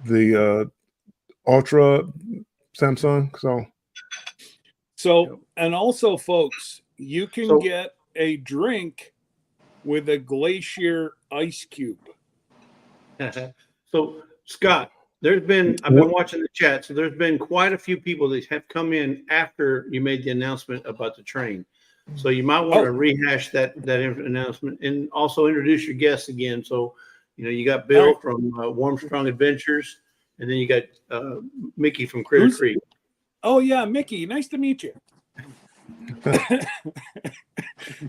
The Ultra Samsung. So and also, folks, you can get a drink with a glacier ice cube. So, Scott, I've been watching the chat. So there's been quite a few people that have come in after you made the announcement about the train. So you might want to rehash that announcement, and also introduce your guests again. So, you got Bill from Warmstrong Adventures, and then you got Mickey from Critter Creek. Oh yeah, Mickey, nice to meet you.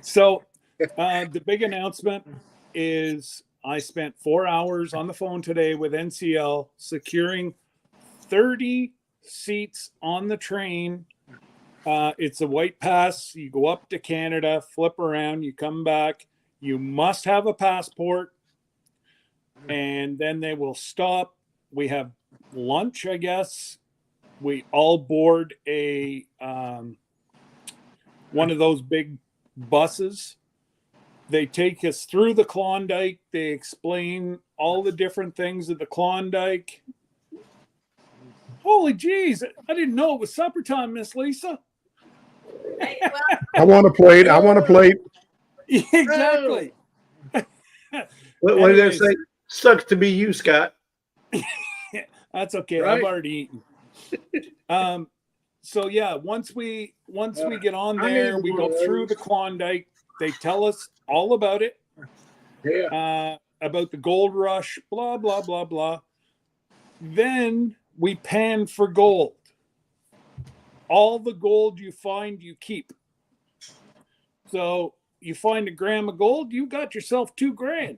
So the big announcement is I spent 4 hours on the phone today with NCL securing 30 seats on the train. It's a white pass. You go up to Canada, flip around, you come back, You must have a passport, and then they will stop. We have lunch, I guess. We all board a one of those big buses. They take us through the Klondike. They explain all the different things of the Klondike. Holy jeez, I didn't know it was supper time, Miss Lisa. Hey, well, I want a plate. I want a plate. Exactly. What did I Anyways. say? Sucks to be you, Scott. That's okay. Right. I've already eaten. So yeah, once we get on I there, need we one go of through the those. Klondike. They tell us all about it, Yeah. about the gold rush, blah blah blah blah. Then we pan for gold. All the gold you find, you keep. So you find a gram of gold, you got yourself $2,000.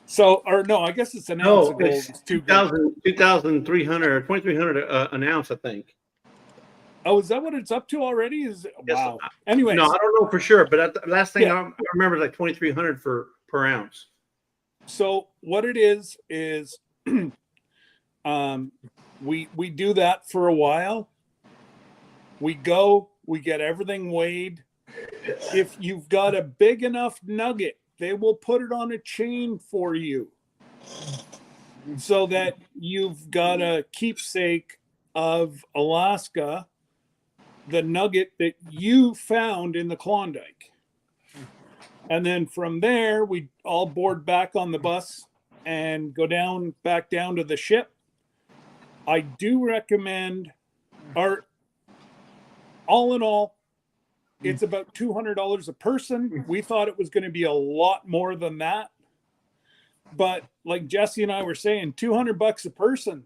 So, or no, I guess it's an ounce No, of gold. it's It's $2,000. 2,300 or 2,300 an ounce, I think. Oh, is that what it's up to already? Is Yes. wow. Anyways, No, I don't know for sure, but the last thing Yeah. I remember is like 2,300 per ounce. so what it is we do that for a while. We go, we get everything weighed. If you've got a big enough nugget, they will put it on a chain for you so that you've got a keepsake of Alaska, the nugget that you found in the Klondike. And then from there, we all board back on the bus and go back down to the ship. I do recommend, or all in all, it's about $200 a person. We thought it was going to be a lot more than that. But like Jesse and I were saying, $200 a person.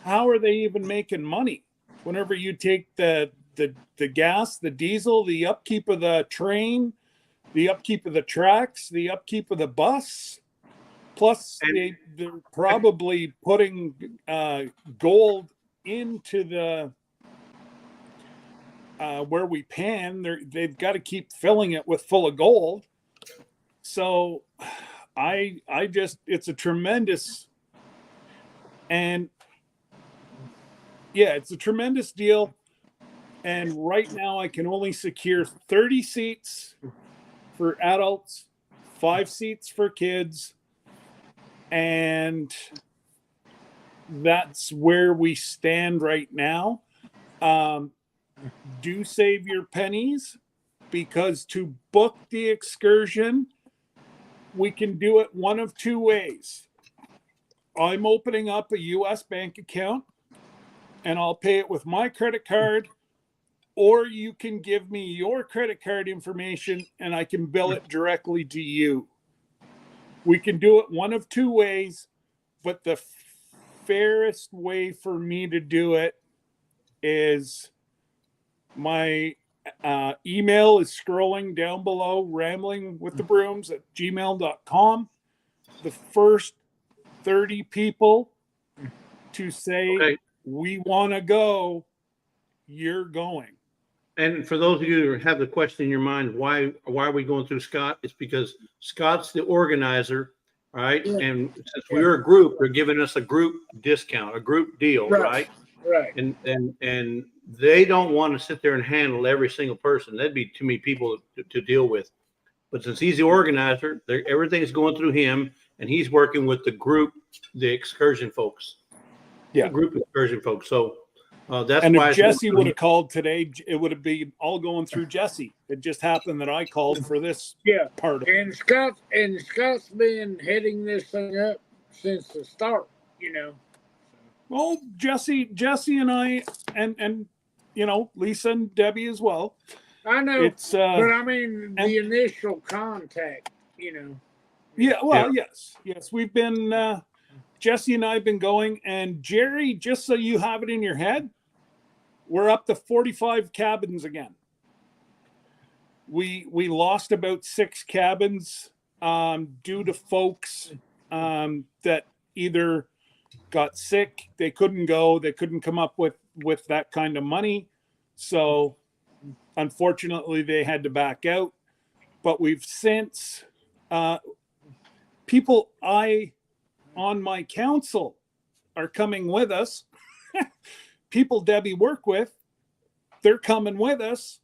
How are they even making money? Whenever you take the gas, the diesel, the upkeep of the train, the upkeep of the tracks, the upkeep of the bus, plus they're probably putting gold into the where we pan. They've got to keep filling it full of gold. So I just, it's a tremendous, and yeah, it's a tremendous deal. And right now I can only secure 30 seats for adults, 5 seats for kids. And that's where we stand right now. Do save your pennies, because to book the excursion, we can do it one of two ways. I'm opening up a US bank account and I'll pay it with my credit card, or you can give me your credit card information and I can bill it directly to you. We can do it one of two ways, but the fairest way for me to do it is my email is scrolling down below, ramblingwiththebrooms@gmail.com. The first 30 people to say, Okay. we want to go, you're going. And for those of you who have the question in your mind, why are we going through Scott? It's because Scott's the organizer, all right? Yeah. And since we're a group, they're giving us a group discount, a group deal, right? Right. And they don't want to sit there and handle every single person. That'd be too many people to deal with. But since he's the organizer, everything is going through him, and he's working with the group, the excursion folks. Yeah. The group excursion folks. So that's And why if Jesse would have called today, it would have been all going through Jesse. It just happened that I called for this Yeah. part of it. And Scott's been heading this thing up since the start, you know. Well, Jesse and I, and you know, Lisa and Debbie as well. I know, It's but I mean the initial contact, you know. yeah, well, yes, we've been Jesse and I have been going, and Jerry, just so you have it in your head, we're up to 45 cabins again. We lost about 6 cabins due to folks that either got sick, they couldn't go, they couldn't come up with that kind of money, so unfortunately they had to back out. but we've since people on my council are coming with us. People Debbie work with, they're coming with us.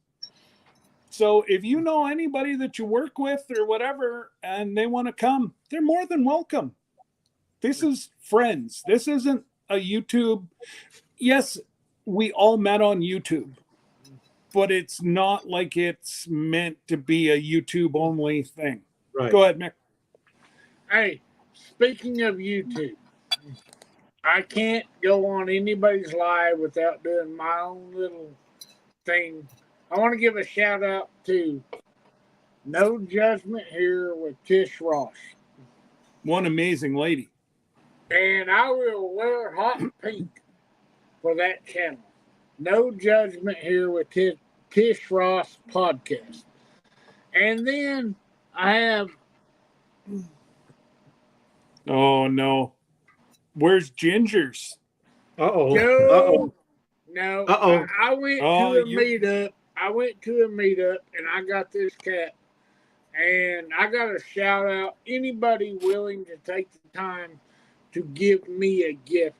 So if you know anybody that you work with or whatever, and they want to come, they're more than welcome. This is friends. This isn't a YouTube. Yes, we all met on YouTube, but it's not like it's meant to be a YouTube only thing. Right. Go ahead, Mick. Hey, speaking of YouTube, I can't go on anybody's live without doing my own little thing. I want to give a shout out to No Judgment here with Tish Ross. One amazing lady. And I will wear hot pink for that channel. No Judgment here with Tish Ross podcast. And then I have. Oh, no. Where's Ginger's? Uh-oh. Joe. Uh-oh. No. Uh-oh. I went to a meetup. I went to a meetup and I got this cat. And I got to shout out anybody willing to take the time to give me a gift.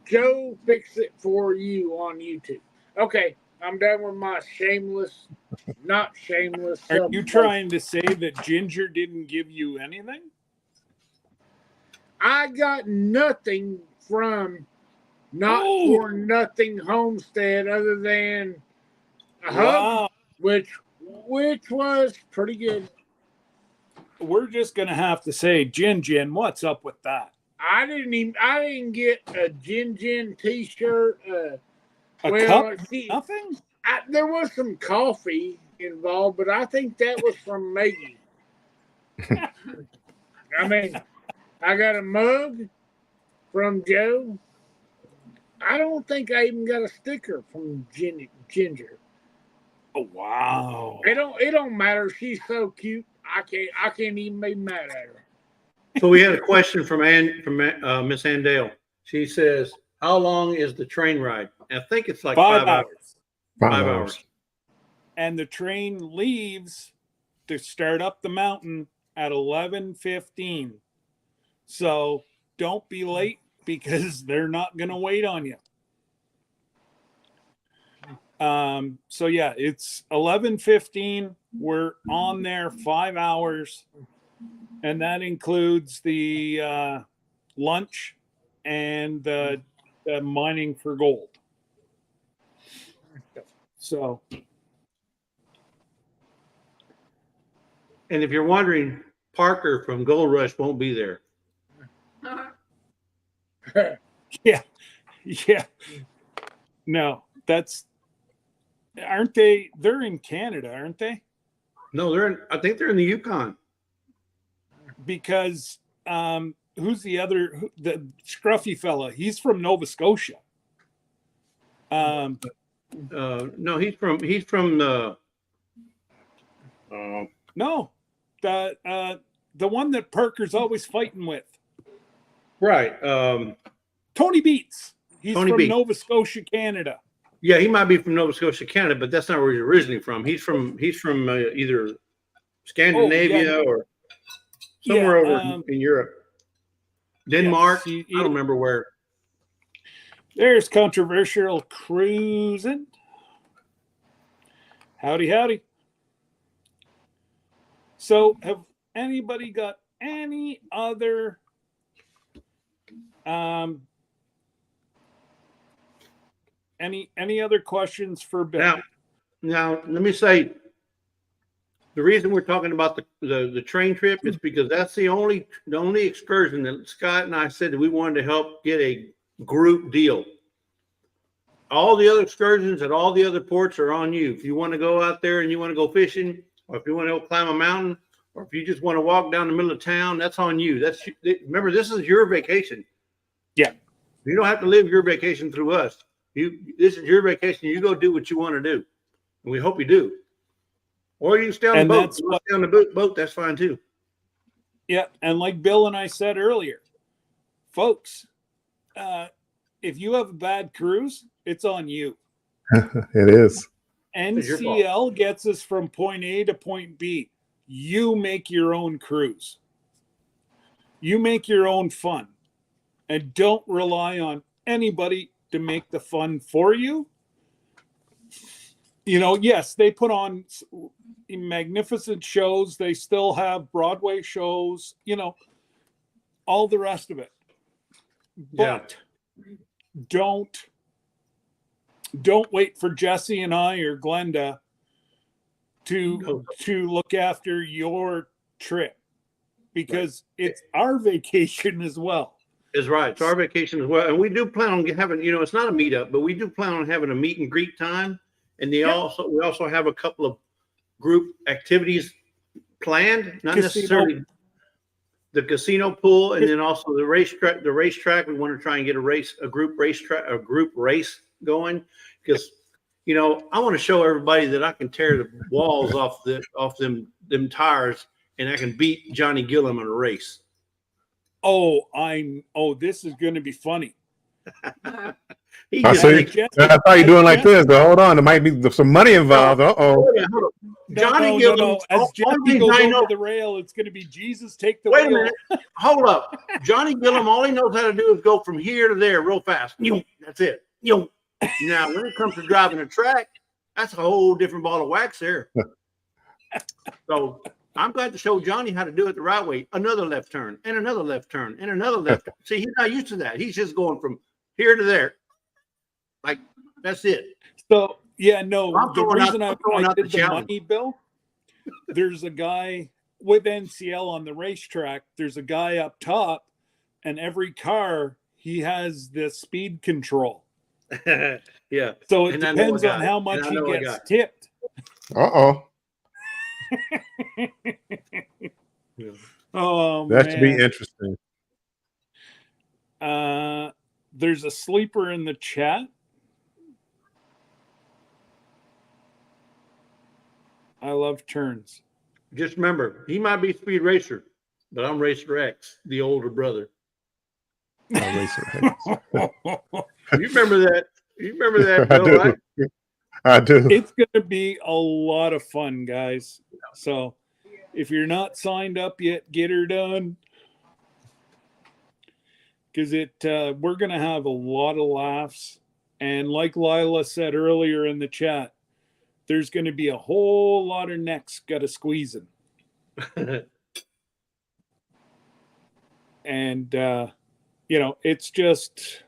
Joe Fix It For You on YouTube. Okay, I'm done with my shameless, not shameless. Are you trying to say that Ginger didn't give you anything? I got nothing from Not For Nothing Homestead other than a hug, which was pretty good. We're just gonna have to say, Jin, what's up with that? I didn't get a Jin T-shirt. A cup? Nothing? There was some coffee involved, but I think that was from Maggie. I mean, I got a mug from Joe. I don't think I even got a sticker from Ginger. Oh, wow. It don't matter. She's so cute. I can't even be mad at her. So we had a question from Miss Andale. She says, "How long is the train ride?" I think it's like 5 hours. 5 hours. And the train leaves to start up the mountain at 11:15. So don't be late because they're not going to wait on you. So yeah, it's 11:15. We're on there 5 hours, and that includes the lunch and the mining for gold. So, and if you're wondering, Parker from Gold Rush won't be there. yeah. No, aren't they? They're in Canada, aren't they? No, I think they're in the Yukon. Because who's the scruffy fella? He's from Nova Scotia. No, he's from the. No, the one that Parker's always fighting with. Right. Tony Beats. He's Tony from Beats. Nova Scotia, Canada. Yeah, he might be from Nova Scotia, Canada, but that's not where he's originally from. He's from either Scandinavia or somewhere over in Europe. Denmark. Yes, I don't remember where. There's controversial cruising. Howdy. So have anybody got any other any other questions for Bill? Now let me say, the reason we're talking about the train trip is because that's the only excursion that Scott and I said that we wanted to help get a group deal. All the other excursions at all the other ports are on you. If you want to go out there and you want to go fishing, or if you want to go climb a mountain, or if you just want to walk down the middle of town, that's on you. Remember, this is your vacation. Yeah. You don't have to live your vacation through us. This is your vacation. You go do what you want to do. And we hope you do. Or you can stay on the boat. Stay on the boat, that's fine too. Yeah. And like Bill and I said earlier, folks, if you have a bad cruise, it's on you. It is. It's your fault. NCL gets us from point A to point B. You make your own cruise. You make your own fun. And don't rely on anybody to make the fun for you. You know, yes, they put on magnificent shows. They still have Broadway shows, you know, all the rest of it. But don't wait for Jesse and I or Glenda to look after your trip, because it's our vacation as well. Is right. It's our vacation as well. And we do plan on having, you know, it's not a meetup, but we do plan on having a meet and greet time. And we also have a couple of group activities planned, not necessarily the casino pool, and then also the racetrack. The racetrack, we want to try and get a group race going, because, you know, I want to show everybody that I can tear the walls off them tires, and I can beat Johnny Gillum in a race. This is going to be funny. I see. I thought you're doing like this, but hold on, there might be some money involved. Johnny Gillum. As Jesse goes over the rail, it's going to be Jesus take the wheel. Wait a minute. Hold up. Johnny Gillum, all he knows how to do is go from here to there real fast. That's it. Now, when it comes to driving a track, that's a whole different ball of wax there. So I'm glad to show Johnny how to do it the right way. Another left turn, and another left turn, and another left turn. See, he's not used to that. He's just going from here to there. Like, that's it. So, yeah, no, the reason I did the challenge. money, Bill, there's a guy with NCL on the racetrack. There's a guy up top, and every car, he has the speed control. Yeah. So it depends on how much he gets tipped. Yeah. Oh, that should be interesting. There's a sleeper in the chat. I love turns. Just remember, he might be Speed Racer, but I'm Racer X, the older brother. Racer X. You remember that? You remember that, Bill, right? I do. It's going to be a lot of fun, guys. So if you're not signed up yet, get her done. Because we're going to have a lot of laughs. And like Lila said earlier in the chat, there's going to be a whole lot of necks got to squeeze in. And, you know, it's just,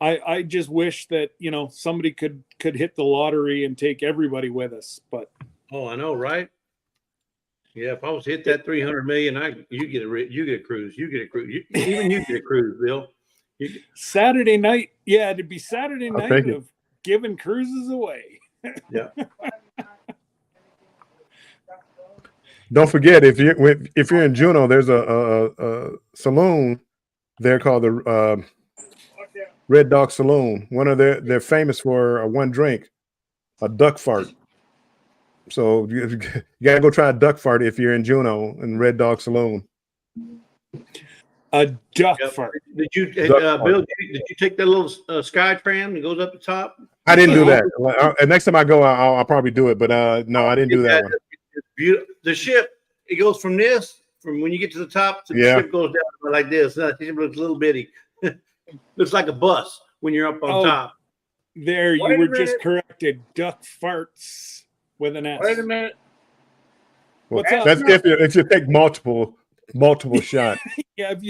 I just wish that, you know, somebody could hit the lottery and take everybody with us. But I know, right? Yeah, if I was to hit that 300 million, you get a cruise. You get a cruise. Even you get a cruise, Bill. Saturday night, it'd be Saturday night of giving cruises away. Yeah. Don't forget, if you're in Juneau, there's a saloon there called the Red Dog Saloon. They're famous for one drink, a duck fart. So you gotta go try a duck fart if you're in Juneau in Red Dog Saloon. A duck fart. Did you, Bill? Did you take that little sky tram that goes up the top? I didn't do that. Next time I go, I'll probably do it. But no, I didn't do that one. The ship, it goes from when you get to the top, the ship goes down like this. It looks a little bitty. Looks like a bus when you're up on top. There, you were just corrected. Duck farts with an S. Wait a minute. What's up? That's if you take multiple shots. Yeah, if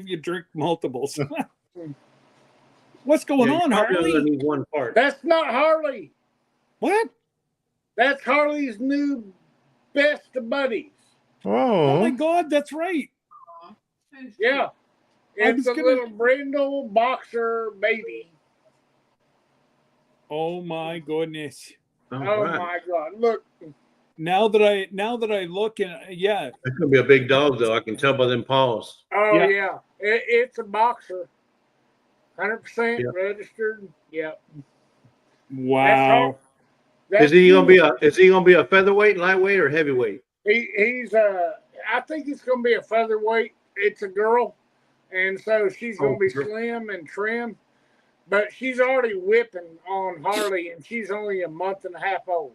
you drink multiples. What's going on, Harley? Only one part. That's not Harley. What? That's Harley's new best of buddies. Oh my God, that's right. Yeah. It's a little brindle boxer baby. Oh my goodness. Oh my God. Look. Now that I look, and it's gonna be a big dog, though. I can tell by them paws. Oh yeah, it's a boxer, 100% registered. Yep. Wow. Is he gonna be a featherweight, lightweight, or heavyweight? He's I think it's gonna be a featherweight. It's a girl, and so she's gonna be slim and trim. but she's already whipping on Harley, and she's only a month and a half old.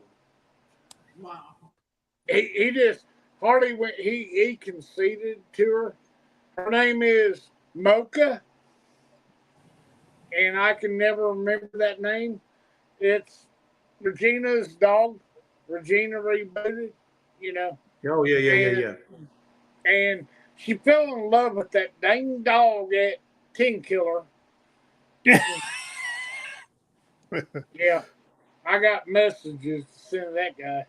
Wow. He just Harley went. He conceded to her. Her name is Mocha, and I can never remember that name. It's Regina's dog. Regina rebooted, you know. Oh yeah. And she fell in love with that dang dog at Tin Killer. Yeah, I got messages to send that guy.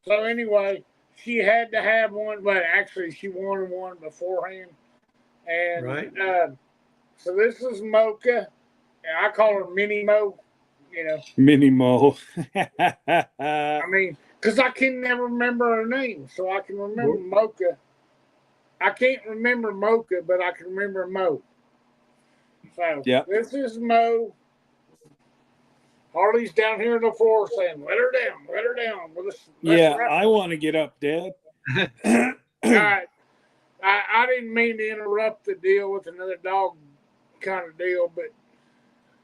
So anyway, she had to have one, but actually she wanted one beforehand. And Right. So this is Mocha, and I call her Mini Mo. You know, Mini Mo. I mean, because I can never remember her name, so I can remember Mocha. I can't remember Mocha, but I can remember Mo. So Yeah. this is Mo. Harley's down here on the floor saying, "Let her down, let her down." Yeah, I want to get up, Dad. All right. I didn't mean to interrupt the deal with another dog kind of deal, but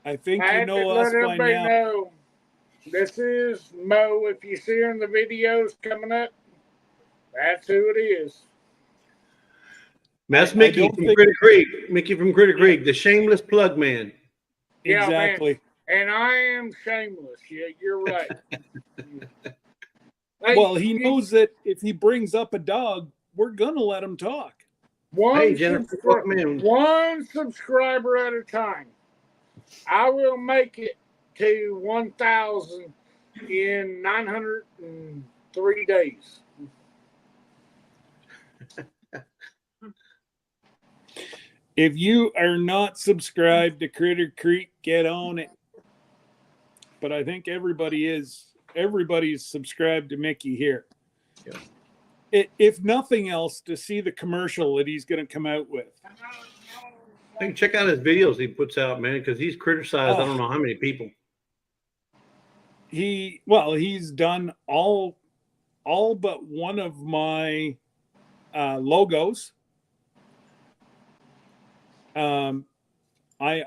I think I you had to know let us by everybody now. know. This is Mo. If you see her in the videos coming up, that's who it is. That's I Mickey don't from think- Critter Creek. Mickey from Critter Creek, the shameless plug man. Yeah, Exactly. man. And I am shameless. Yeah, you're right. Hey, Well, he knows that if he brings up a dog, we're gonna let him talk. Hey, Jennifer, welcome in. one subscriber at a time. I will make it to 1,000 in 903 days. If you are not subscribed to Critter Creek, get on it. But I think everybody is. Everybody's subscribed to Mickey here. Yeah. If nothing else, to see the commercial that he's going to come out with. I can check out his videos he puts out, man, because he's criticized I don't know how many people. He's done all but one of my logos. I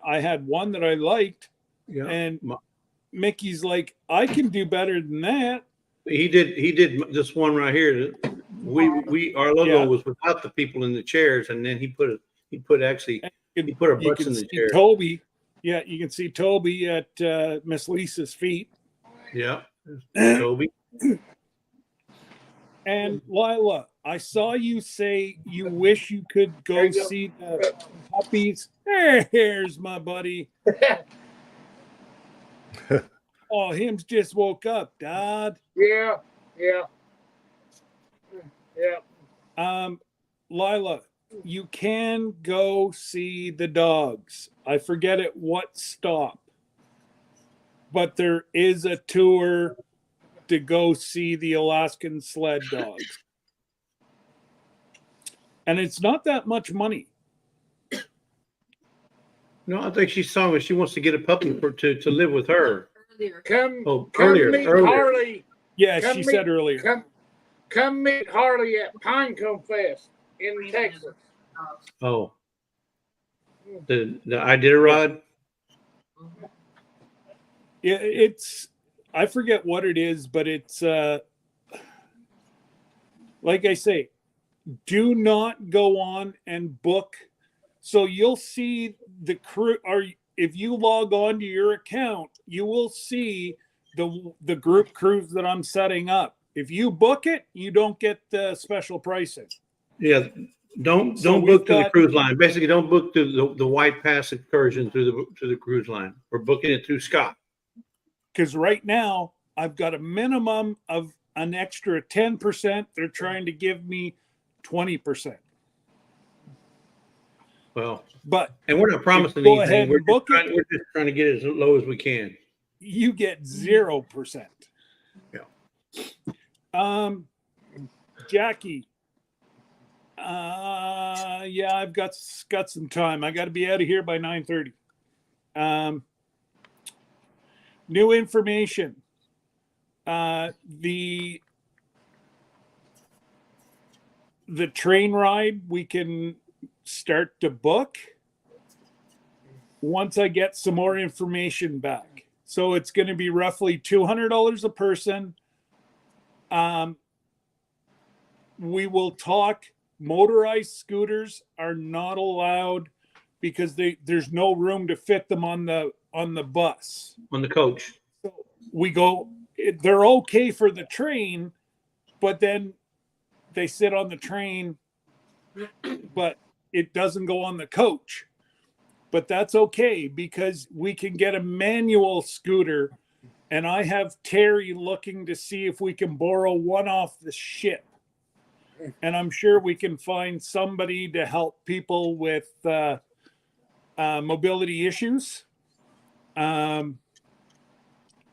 had one that I liked, Yeah. and Mickey's like, I can do better than that. He did this one right here. Our logo was without the people in the chairs, and then he put our butts in the chair. Toby. Yeah, you can see Toby at Miss Lisa's feet. Yeah. Toby. And Lila, I saw you say you wish you could go see the puppies. There's my buddy. Oh, him's just woke up, Dad. Yeah. Lila, you can go see the dogs. I forget at what stop, but there is a tour to go see the Alaskan sled dogs. And it's not that much money. No, I think she's telling me she wants to get a puppy to live with her. Come Earlier. meet Harley. Yeah, she said earlier. Come meet Harley at Pinecone Fest in Texas. Oh. The Iditarod? Yeah, it's I forget what it is, but it's like I say, do not go on and book. So you'll see the crew, or if you log on to your account, you will see the group cruise that I'm setting up. If you book it, you don't get the special pricing. Yeah, don't book to the cruise line. Basically, don't book the White Pass excursion to the cruise line. We're booking it through Scott. Because right now I've got a minimum of an extra 10%. They're trying to give me 20%. Well, but we're not promising go anything. Ahead and book it. We're just trying to get it as low as we can. You get 0%. Yeah. Jackie. Yeah, I've got some time. I got to be out of here by 9:30. New information. The train ride we can start to book. once I get some more information back. So it's going to be roughly $200 a person. We will talk. Motorized scooters are not allowed because there's no room to fit them on the bus. On the coach. So we go. They're okay for the train, but then they sit on the train, but it doesn't go on the coach. But that's okay because we can get a manual scooter, and I have Terry looking to see if we can borrow one off the ship. And I'm sure we can find somebody to help people with mobility issues, because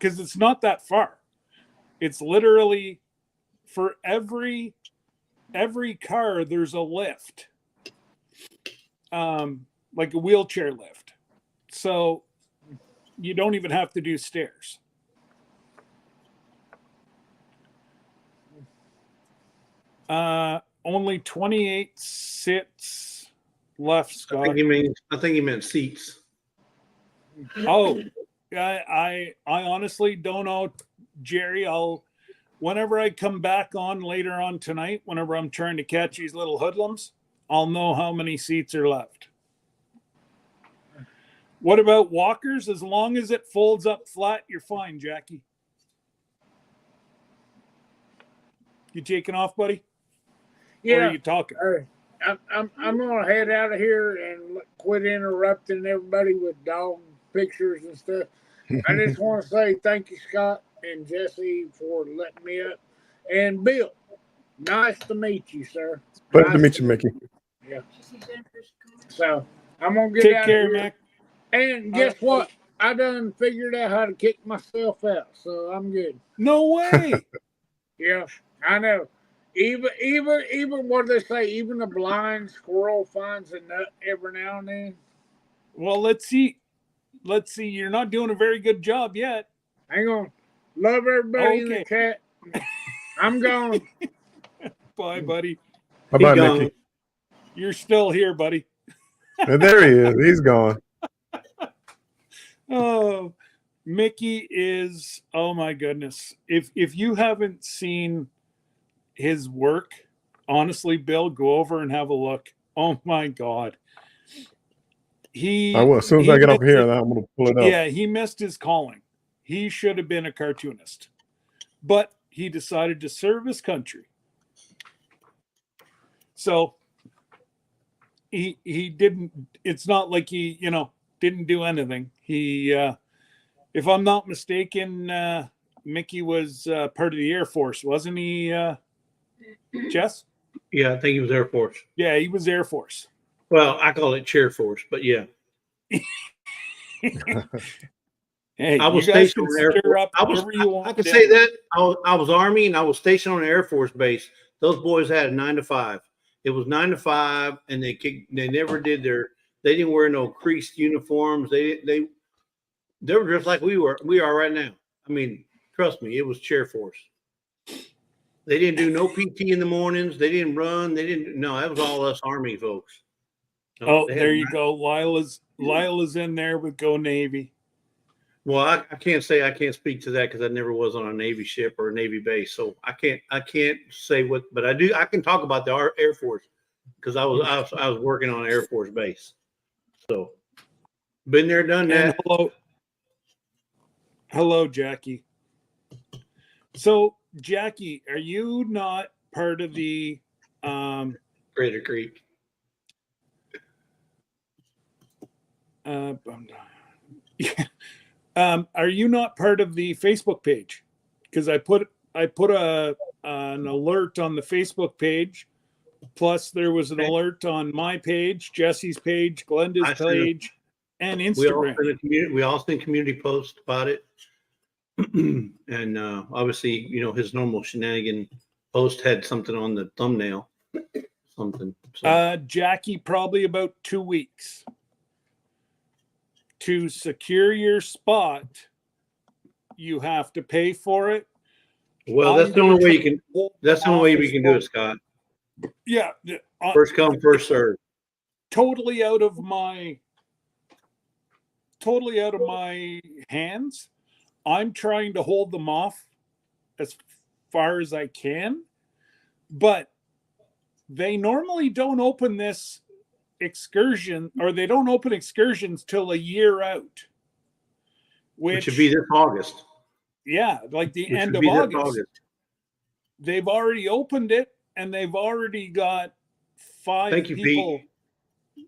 it's not that far. It's literally for every car there's a lift, like a wheelchair lift. So you don't even have to do stairs. Only 28 seats left, Scott. I think he meant seats. Oh, I honestly don't know, Jerry. Whenever I come back on later on tonight, whenever I'm trying to catch these little hoodlums, I'll know how many seats are left. What about walkers? As long as it folds up flat, you're fine, Jackie. You taking off, buddy? Yeah. Or are you talking? I'm gonna head out of here and quit interrupting everybody with dog pictures and stuff. I just want to say thank you, Scott and Jesse, for letting me up. And Bill, nice to meet you, sir. Pleasure to meet you, Mickey. Yeah. So I'm gonna get Take out care, of here. Mac. And guess what? I done figured out how to kick myself out, so I'm good. No way. Yeah, I know. Even what do they say? Even a blind squirrel finds a nut every now and then. Well, let's see. You're not doing a very good job yet. Hang on. Love everybody in the chat. I'm gone. Bye, buddy. Bye-bye, gone. Mickey. You're still here, buddy. And there he is. He's gone. Oh, Mickey is, oh my goodness. If you haven't seen his work, honestly, Bill, go over and have a look. Oh my God. I will. As soon as I get up here, I'm going to pull it up. Yeah, he missed his calling. He should have been a cartoonist, but he decided to serve his country. So he didn't, it's not like he, didn't do anything. He, if I'm not mistaken, Mickey was part of the Air Force, wasn't he, Jess? Yeah, I think he was Air Force. Yeah, he was Air Force. Well, I call it Chair Force, but yeah. Hey, I was you guys stationed can on Air stir Force. up whatever you want. I can say that I was Army and I was stationed on an Air Force base. Those boys had a 9 to 5. It was 9 to 5, and they never did they didn't wear no creased uniforms. They were just like we are right now. I mean, trust me, it was Chair Force. They didn't do no PT in the mornings. They didn't run. No, that was all us Army folks. No, there you go. Lila's in there with Go Navy. Well, I can't say I can't speak to that because I never was on a Navy ship or a Navy base, so I can't say what, but I can talk about the Air Force because I was working on an Air Force base, so been there, done that. And hello, Jackie. So, Jackie, are you not part of the Crater Creek? Yeah. Are you not part of the Facebook page? Because I put an alert on the Facebook page. Plus, there was an alert on my page, Jesse's page, Glenda's page, and Instagram. We all seen community posts about it, and obviously, his normal shenanigan post had something on the thumbnail, something. So. Jackie, probably about 2 weeks. To secure your spot, you have to pay for it. Well, that's the only way you can. That's the only way we can do it, Scott. Yeah. First come, first serve. Totally out of my totally out of my hands. I'm trying to hold them off as far as I can, but they normally don't open this excursion, or they don't open excursions till a year out. Which should be this August. Yeah, like the Which end would of be this August. They've already opened it, and they've already got 5 Thank you, people. Pete.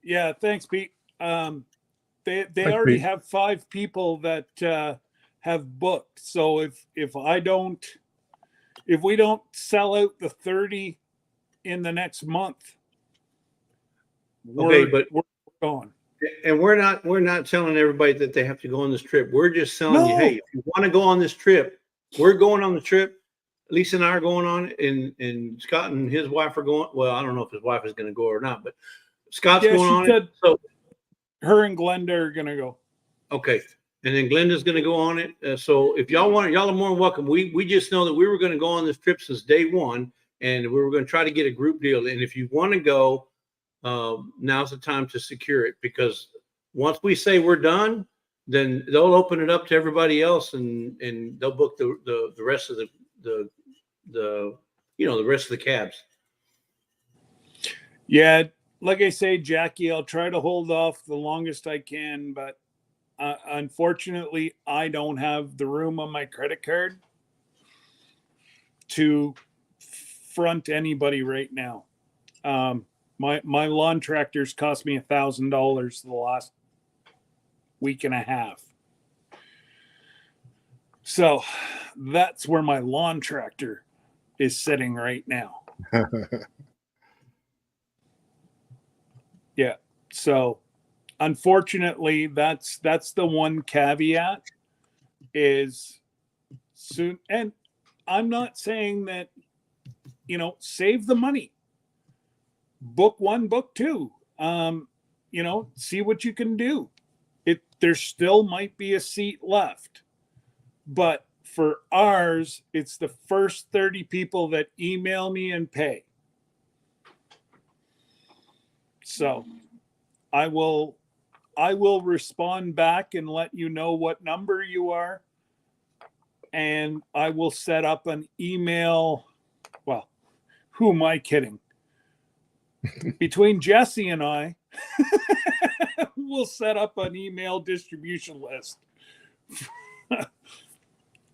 Yeah, thanks, Pete. They Thanks, already Pete. have 5 people that have booked. So if we don't sell out the 30 in the next month, Okay, but we're gone. and we're not telling everybody that they have to go on this trip. We're just telling you, No. hey, if you want to go on this trip, we're going on the trip. Lisa and I are going on it, and Scott and his wife are going. Well, I don't know if his wife is going to go or not, but Scott's Yeah, going she on said it. So her and Glenda are gonna go. okay, and then Glenda's going to go on it. So if y'all want it, y'all are more than welcome. We just know that we were going to go on this trip since day one, and we were going to try to get a group deal. And if you want to go, now's the time to secure it, because once we say we're done, then they'll open it up to everybody else, and they'll book the rest of the the rest of the cabs. Yeah, like I say, Jackie, I'll try to hold off the longest I can, but unfortunately, I don't have the room on my credit card to front anybody right now. My lawn tractors cost me $1,000 the last week and a half. So that's where my lawn tractor is sitting right now. Yeah. So unfortunately, that's the one caveat is soon. And I'm not saying that, save the money. Book 1, book 2. See what you can do. There still might be a seat left. But for ours, it's the first 30 people that email me and pay. So I will respond back and let you know what number you are. And I will set up an email. Well, who am I kidding? Between Jesse and I, we'll set up an email distribution list.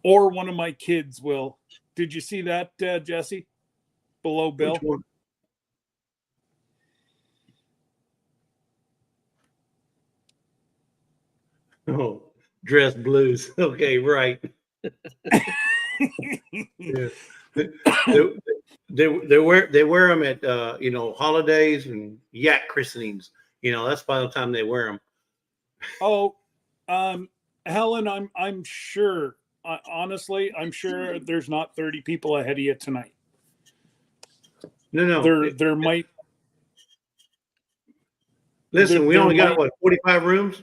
Or one of my kids will. Did you see that, Jesse? Below Bill? Which one? Oh, dress blues. Okay, right. Yeah. They wear them at holidays and yak christenings. That's by the time they wear them. Oh, Helen, I'm sure. Honestly, I'm sure there's not 30 people ahead of you tonight. No. There might. Listen, we only got 45 rooms.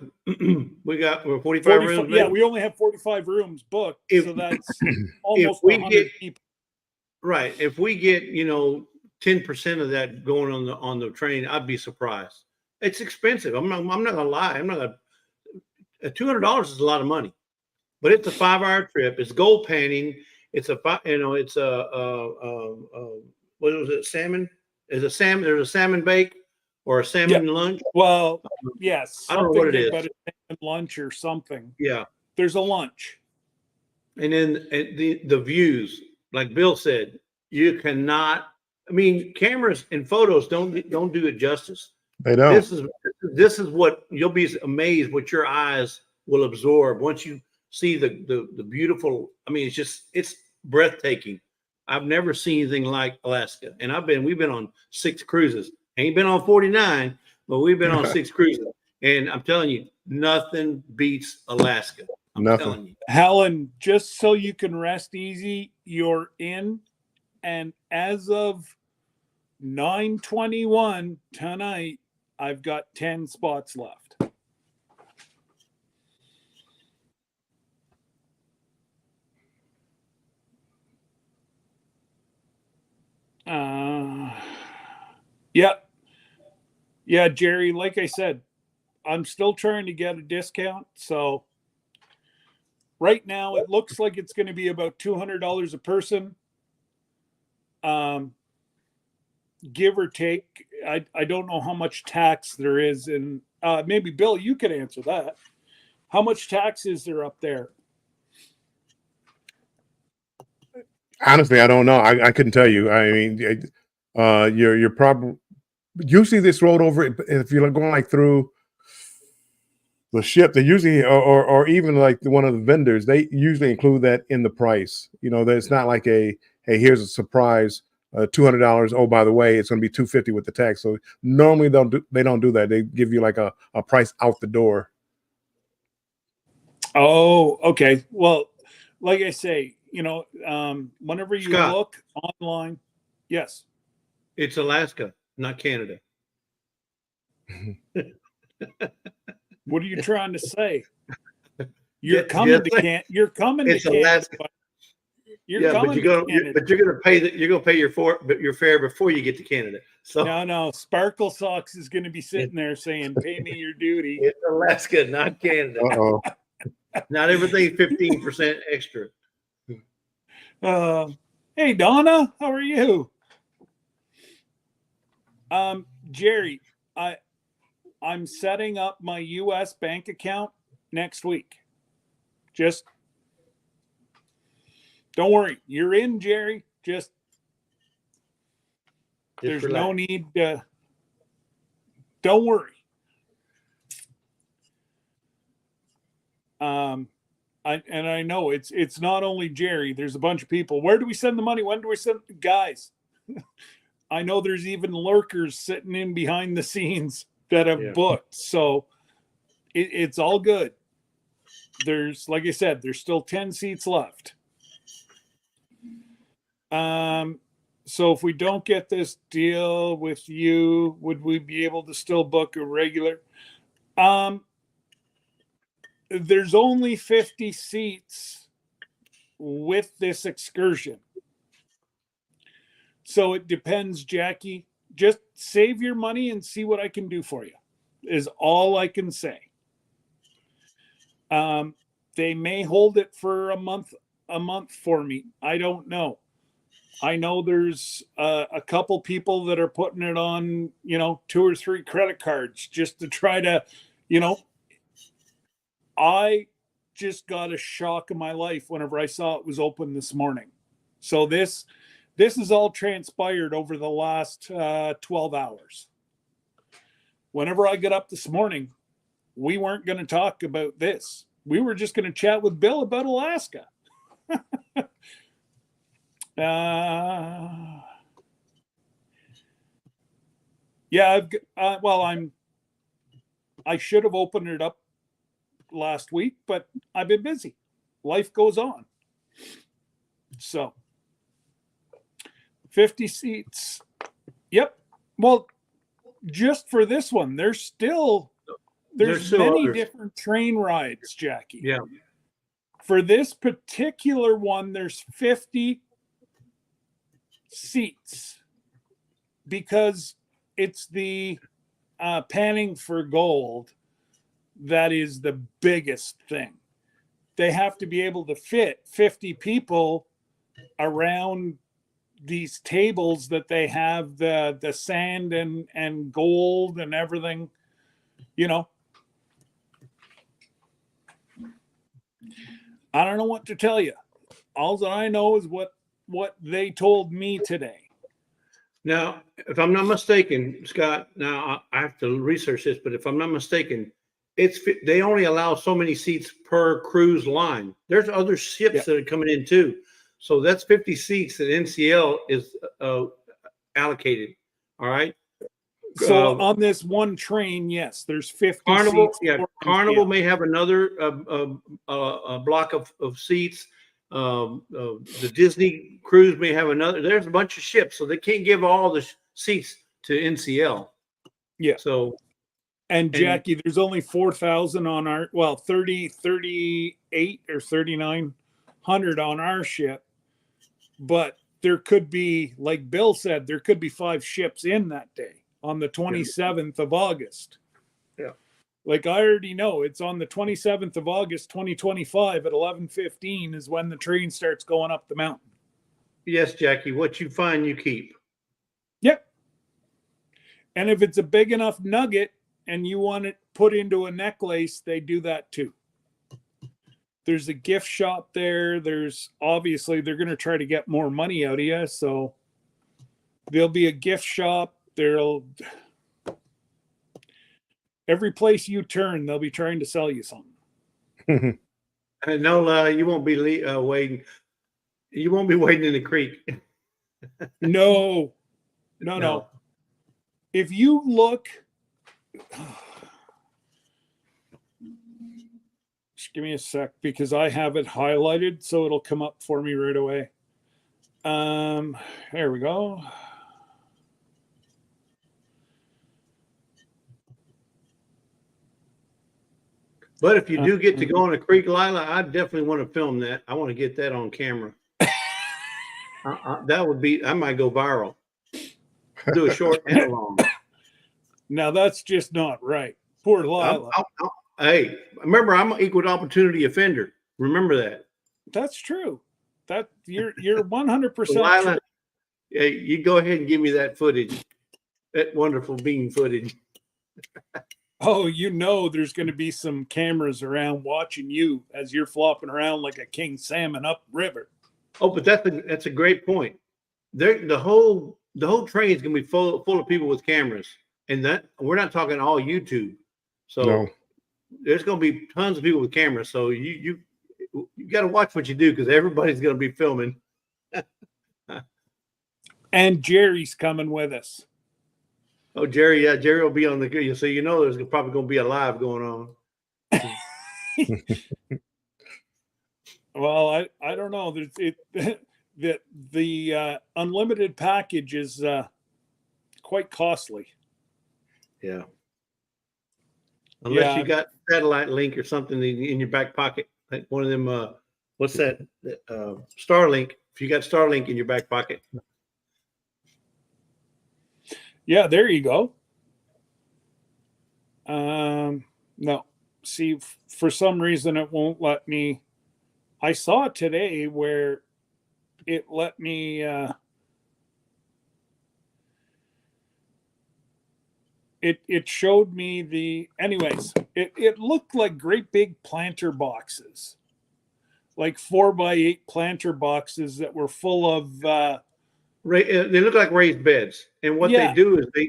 We're 45 rooms. Yeah, we only have 45 rooms booked, so that's almost 100 people. Right. If we get 10% of that going on the train, I'd be surprised. It's expensive. I'm not gonna lie. $200 is a lot of money, but it's a 5-hour trip. It's gold panning. It's what was it? Salmon? There's a salmon bake or a salmon lunch. Well, yes. I don't know what it is. But it's lunch or something. Yeah. There's a lunch. And then the views, like Bill said, you cannot. I mean, cameras and photos don't do it justice. They don't. This is what you'll be amazed what your eyes will absorb once you see the beautiful. I mean, it's breathtaking. I've never seen anything like Alaska, and we've been on 6 cruises. Ain't been on 49, but we've been on 6 cruises, and I'm telling you, nothing beats Alaska. I'm telling you. Helen, just so you can rest easy, you're in, and as of 9:21 tonight, I've got 10 spots left. Yeah, Jerry, like I said, I'm still trying to get a discount. So right now it looks like it's going to be about $200 a person. Give or take. I don't know how much tax there is, and maybe Bill, you could answer that. How much tax is there up there? Honestly, I don't know. I couldn't tell you. I mean, you're probably usually this road over if you're going like through the ship. They usually or even like one of the vendors. They usually include that in the price. You know, that it's not like a hey, here's a surprise. $200. Oh, by the way, it's going to be $250 with the tax. So normally they don't do that. They give you like a price out the door. Oh, okay. Well, like I say, you know, whenever you Scott. look online, yes. It's Alaska, not Canada. What are you trying to say? You're Yeah, coming yeah, to You're coming it's to Canada. Alaska. You're coming to Canada. but you're gonna pay your fare before you get to Canada. So No. Sparkle Socks is going to be sitting there saying, "Pay me your duty." it's Alaska, not Canada. Uh-oh. Not everything 15% extra. Hey Donna, how are you? Jerry, I'm setting up my US bank account next week. Just don't worry, you're in, Jerry. Just there's relax. no need to. Don't worry. I know it's not only Jerry. There's a bunch of people. Where do we send the money? When do we send guys? I know there's even lurkers sitting in behind the scenes that have booked. So it's all good. There's, like I said, there's still 10 seats left. So if we don't get this deal with you, would we be able to still book a regular? There's only 50 seats with this excursion. So it depends, Jackie. Just save your money and see what I can do for you, is all I can say. They may hold it for a month for me. I don't know. I know there's a couple people that are putting it on, 2 or 3 credit cards just to try to, I just got a shock of my life whenever I saw it was open this morning. So this is all transpired over the last 12 hours. Whenever I got up this morning, we weren't going to talk about this. We were just going to chat with Bill about Alaska. I should have opened it up last week, but I've been busy. Life goes on. So 50 seats. Yep. Well, just for this one, there's many others. different train rides, Jackie. Yeah. For this particular one, there's 50 seats because it's the panning for gold that is the biggest thing. They have to be able to fit 50 people around these tables that they have the sand and gold and everything, I don't know what to tell you. All that I know is what they told me today. Now, if I'm not mistaken, Scott, now I have to research this, but if I'm not mistaken, they only allow so many seats per cruise line. There's other ships that are coming in too. So that's 50 seats that NCL is allocated. All right. So on this one train, yes, there's 50 Carnival, seats. yeah, Carnival may have another block of seats. The Disney cruise may have another. There's a bunch of ships, so they can't give all the seats to NCL. Yeah. So, and Jackie, there's only 4,000 on our 38 or 3,900 on our ship, but there could be, like Bill said, there could be 5 ships in that day on the 27th of August. Yeah. Like I already know it's on the 27th of August, 2025 at 11:15 is when the train starts going up the mountain. Yes, Jackie. What you find, you keep. Yep. And if it's a big enough nugget and you want it put into a necklace, they do that too. There's a gift shop there. There's obviously they're going to try to get more money out of you. So there'll be a gift shop. Every place you turn, they'll be trying to sell you something. No, you won't be waiting. You won't be waiting in the creek. No. If you look, just give me a sec because I have it highlighted so it'll come up for me right away. There we go. But if you do get to go on a creek, Lila, I definitely want to film that. I want to get that on camera. That would be, I might go viral. Do a short and a long. Now that's just not right. Poor Lila. Hey, remember, I'm an equal opportunity offender. Remember that. That's true. That you're 100% Lila, true. hey, you go ahead and give me that footage, that wonderful bean footage. Oh, there's going to be some cameras around watching you as you're flopping around like a king salmon upriver. Oh, but that's a great point. The whole train is going to be full of people with cameras, and that we're not talking all YouTube. So No. There's going to be tons of people with cameras. So you got to watch what you do because everybody's going to be filming. And Jerry's coming with us. Oh, Jerry, yeah, Jerry will be on the video. So there's probably going to be a live going on. Well, I don't know. The unlimited package is quite costly. Yeah. Unless you got satellite link or something in your back pocket, like one of them. What's that? Starlink. If you got Starlink in your back pocket. Yeah, there you go. No, see, for some reason it won't let me. I saw it today where it let me. It showed me anyways. It looked like great big planter boxes, like 4x8 planter boxes that were full of. They look like raised beds, and what they do is they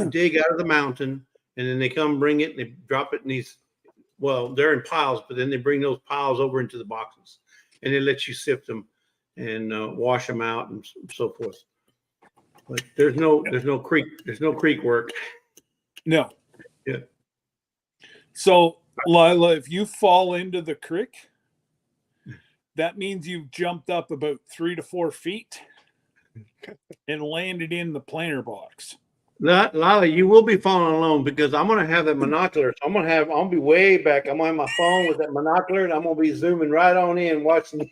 dig out of the mountain, and then they come bring it and they drop it in these. Well, they're in piles, but then they bring those piles over into the boxes, and they let you sift them and wash them out and so forth. But there's no creek work. No. Yeah. So Lila, if you fall into the creek, that means you've jumped up about 3 to 4 feet and landed in the planter box. Lila, you will be falling alone because I'm gonna have that monocular. So I'll be way back. I'm on my phone with that monocular, and I'm gonna be zooming right on in watching.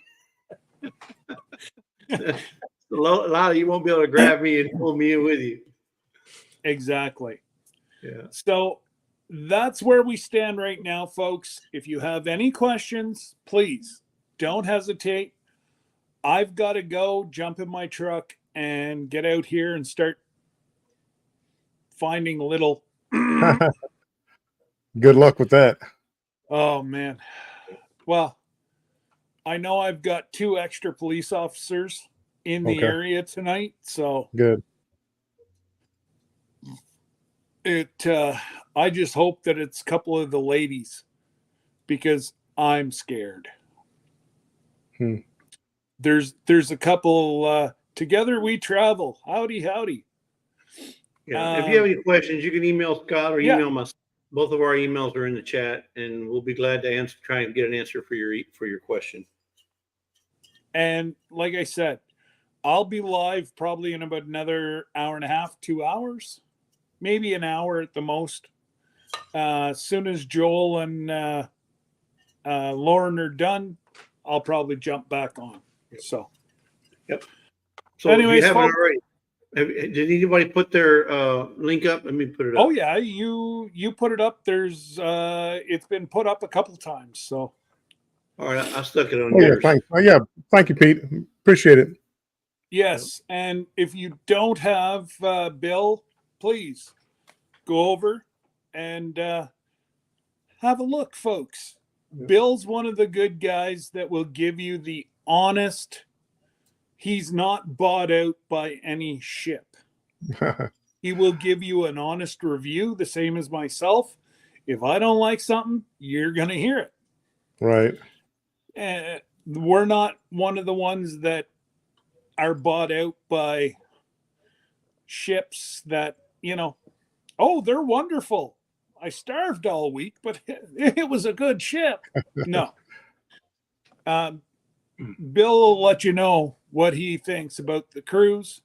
Lila, you won't be able to grab me and pull me in with you. Exactly. Yeah. So that's where we stand right now, folks. If you have any questions, please don't hesitate. I've got to go jump in my truck and get out here and start finding little. Good luck with that. Oh, man. Well, I know I've got 2 extra police officers in the area tonight. So good. I just hope that it's a couple of the ladies because I'm scared. There's a couple together we travel. Howdy. Yeah. If you have any questions, you can email Scott or email us. Both of our emails are in the chat, and we'll be glad to try and get an answer for your question. And like I said, I'll be live probably in about another hour and a half, 2 hours, maybe an hour at the most. As soon as Joel and Lauren are done, I'll probably jump back on. So, yep. So anyways, Did anybody put their link up? Let me put it up. Oh yeah, you put it up. There's it's been put up a couple times. So All right, I stuck it on Oh yeah, yours. thanks. Yeah, thank you, Pete. Appreciate it. yes, and if you don't have Bill, please go over and have a look, folks. Bill's one of the good guys that will give you the honest. He's not bought out by any ship. He will give you an honest review, the same as myself. If I don't like something, you're going to hear it. Right. We're not one of the ones that are bought out by ships that, oh, they're wonderful. I starved all week, but it was a good ship. No. Bill will let you know what he thinks about the cruise,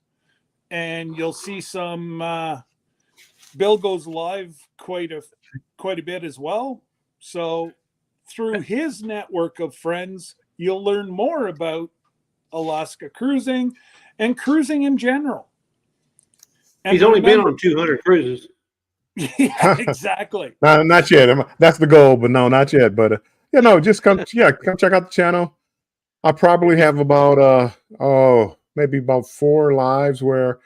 and you'll see some. Bill goes live quite a bit as well. So through his network of friends, you'll learn more about Alaska cruising and cruising in general. And He's only been on 200 cruises. Yeah, exactly. No, not yet. That's the goal, but no, not yet. But just come check out the channel. I probably have about maybe about 4 lives where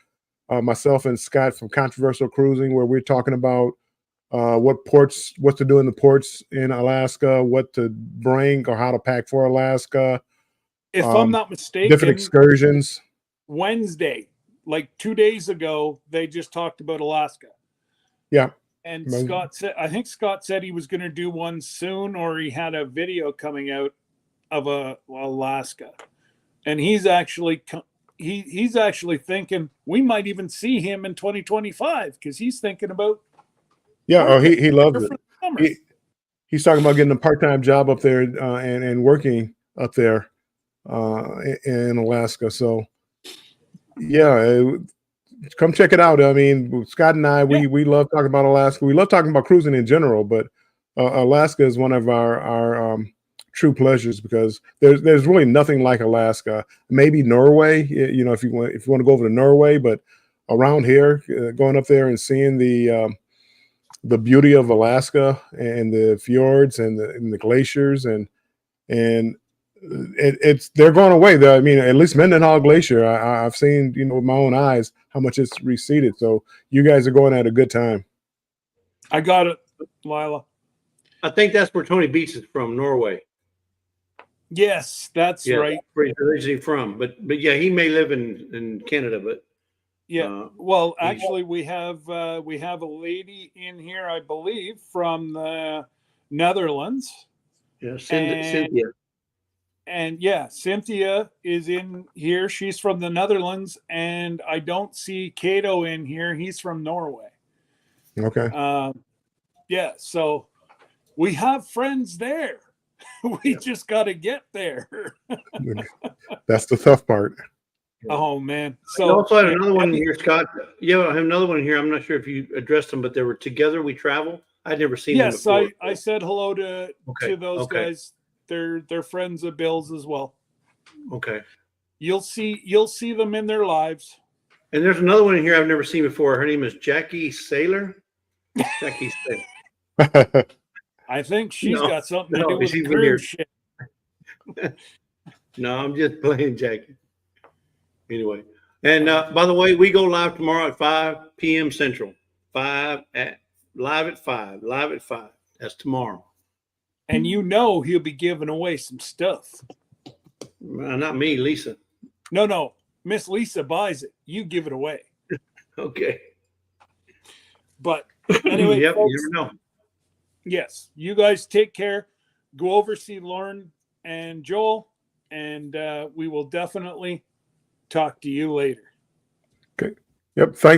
myself and Scott from Controversial Cruising, where we're talking about what to do in the ports in Alaska, what to bring or how to pack for Alaska. If I'm not mistaken, different excursions. Wednesday, like 2 days ago, they just talked about Alaska. Yeah. And I think Scott said he was going to do one soon, or he had a video coming out of Alaska. And he's actually thinking we might even see him in 2025 because he's thinking about. Yeah, he loves it. He's talking about getting a part-time job up there and working up there in Alaska. So yeah, come check it out. I mean, Scott and I, we love talking about Alaska. We love talking about cruising in general, but Alaska is one of our true pleasures because there's really nothing like Alaska. Maybe Norway, if you want to go over to Norway, but around here, going up there and seeing the beauty of Alaska and the fjords and the glaciers and they're going away. I mean, at least Mendenhall Glacier, I've seen with my own eyes how much it's receded. So you guys are going at a good time. I got it, Lila. I think that's where Tony Beach is from, Norway. Yes, that's right. Where he's originally from, but yeah, he may live in Canada, but yeah. Well, actually, we have a lady in here, I believe, from the Netherlands. Yeah, Cynthia. And yeah, Cynthia is in here. She's from the Netherlands, and I don't see Cato in here. He's from Norway. Okay. Yeah, so we have friends there. We just got to get there. That's the tough part. Oh man! So I also had another one here, Scott. Yeah, I have another one here. I'm not sure if you addressed them, but they were Together We Travel. I'd never seen them before. Yes, I said hello to those guys. They're friends of Bill's as well. Okay. You'll see them in their lives. And there's another one here I've never seen before. Her name is Jackie Saylor. Jackie Saylor. I think she's got something to do with the cruise ship. No, I'm just playing Jackie. Anyway, and by the way, we go live tomorrow at 5 p.m. Central. Live at 5. That's tomorrow. And he'll be giving away some stuff. Not me, Lisa. No. Miss Lisa buys it. You give it away. Okay. But anyway, yep, folks, you never know. Yes, you guys take care. Go over, see Lauren and Joel, and we will definitely talk to you later. Okay. Yep. Thank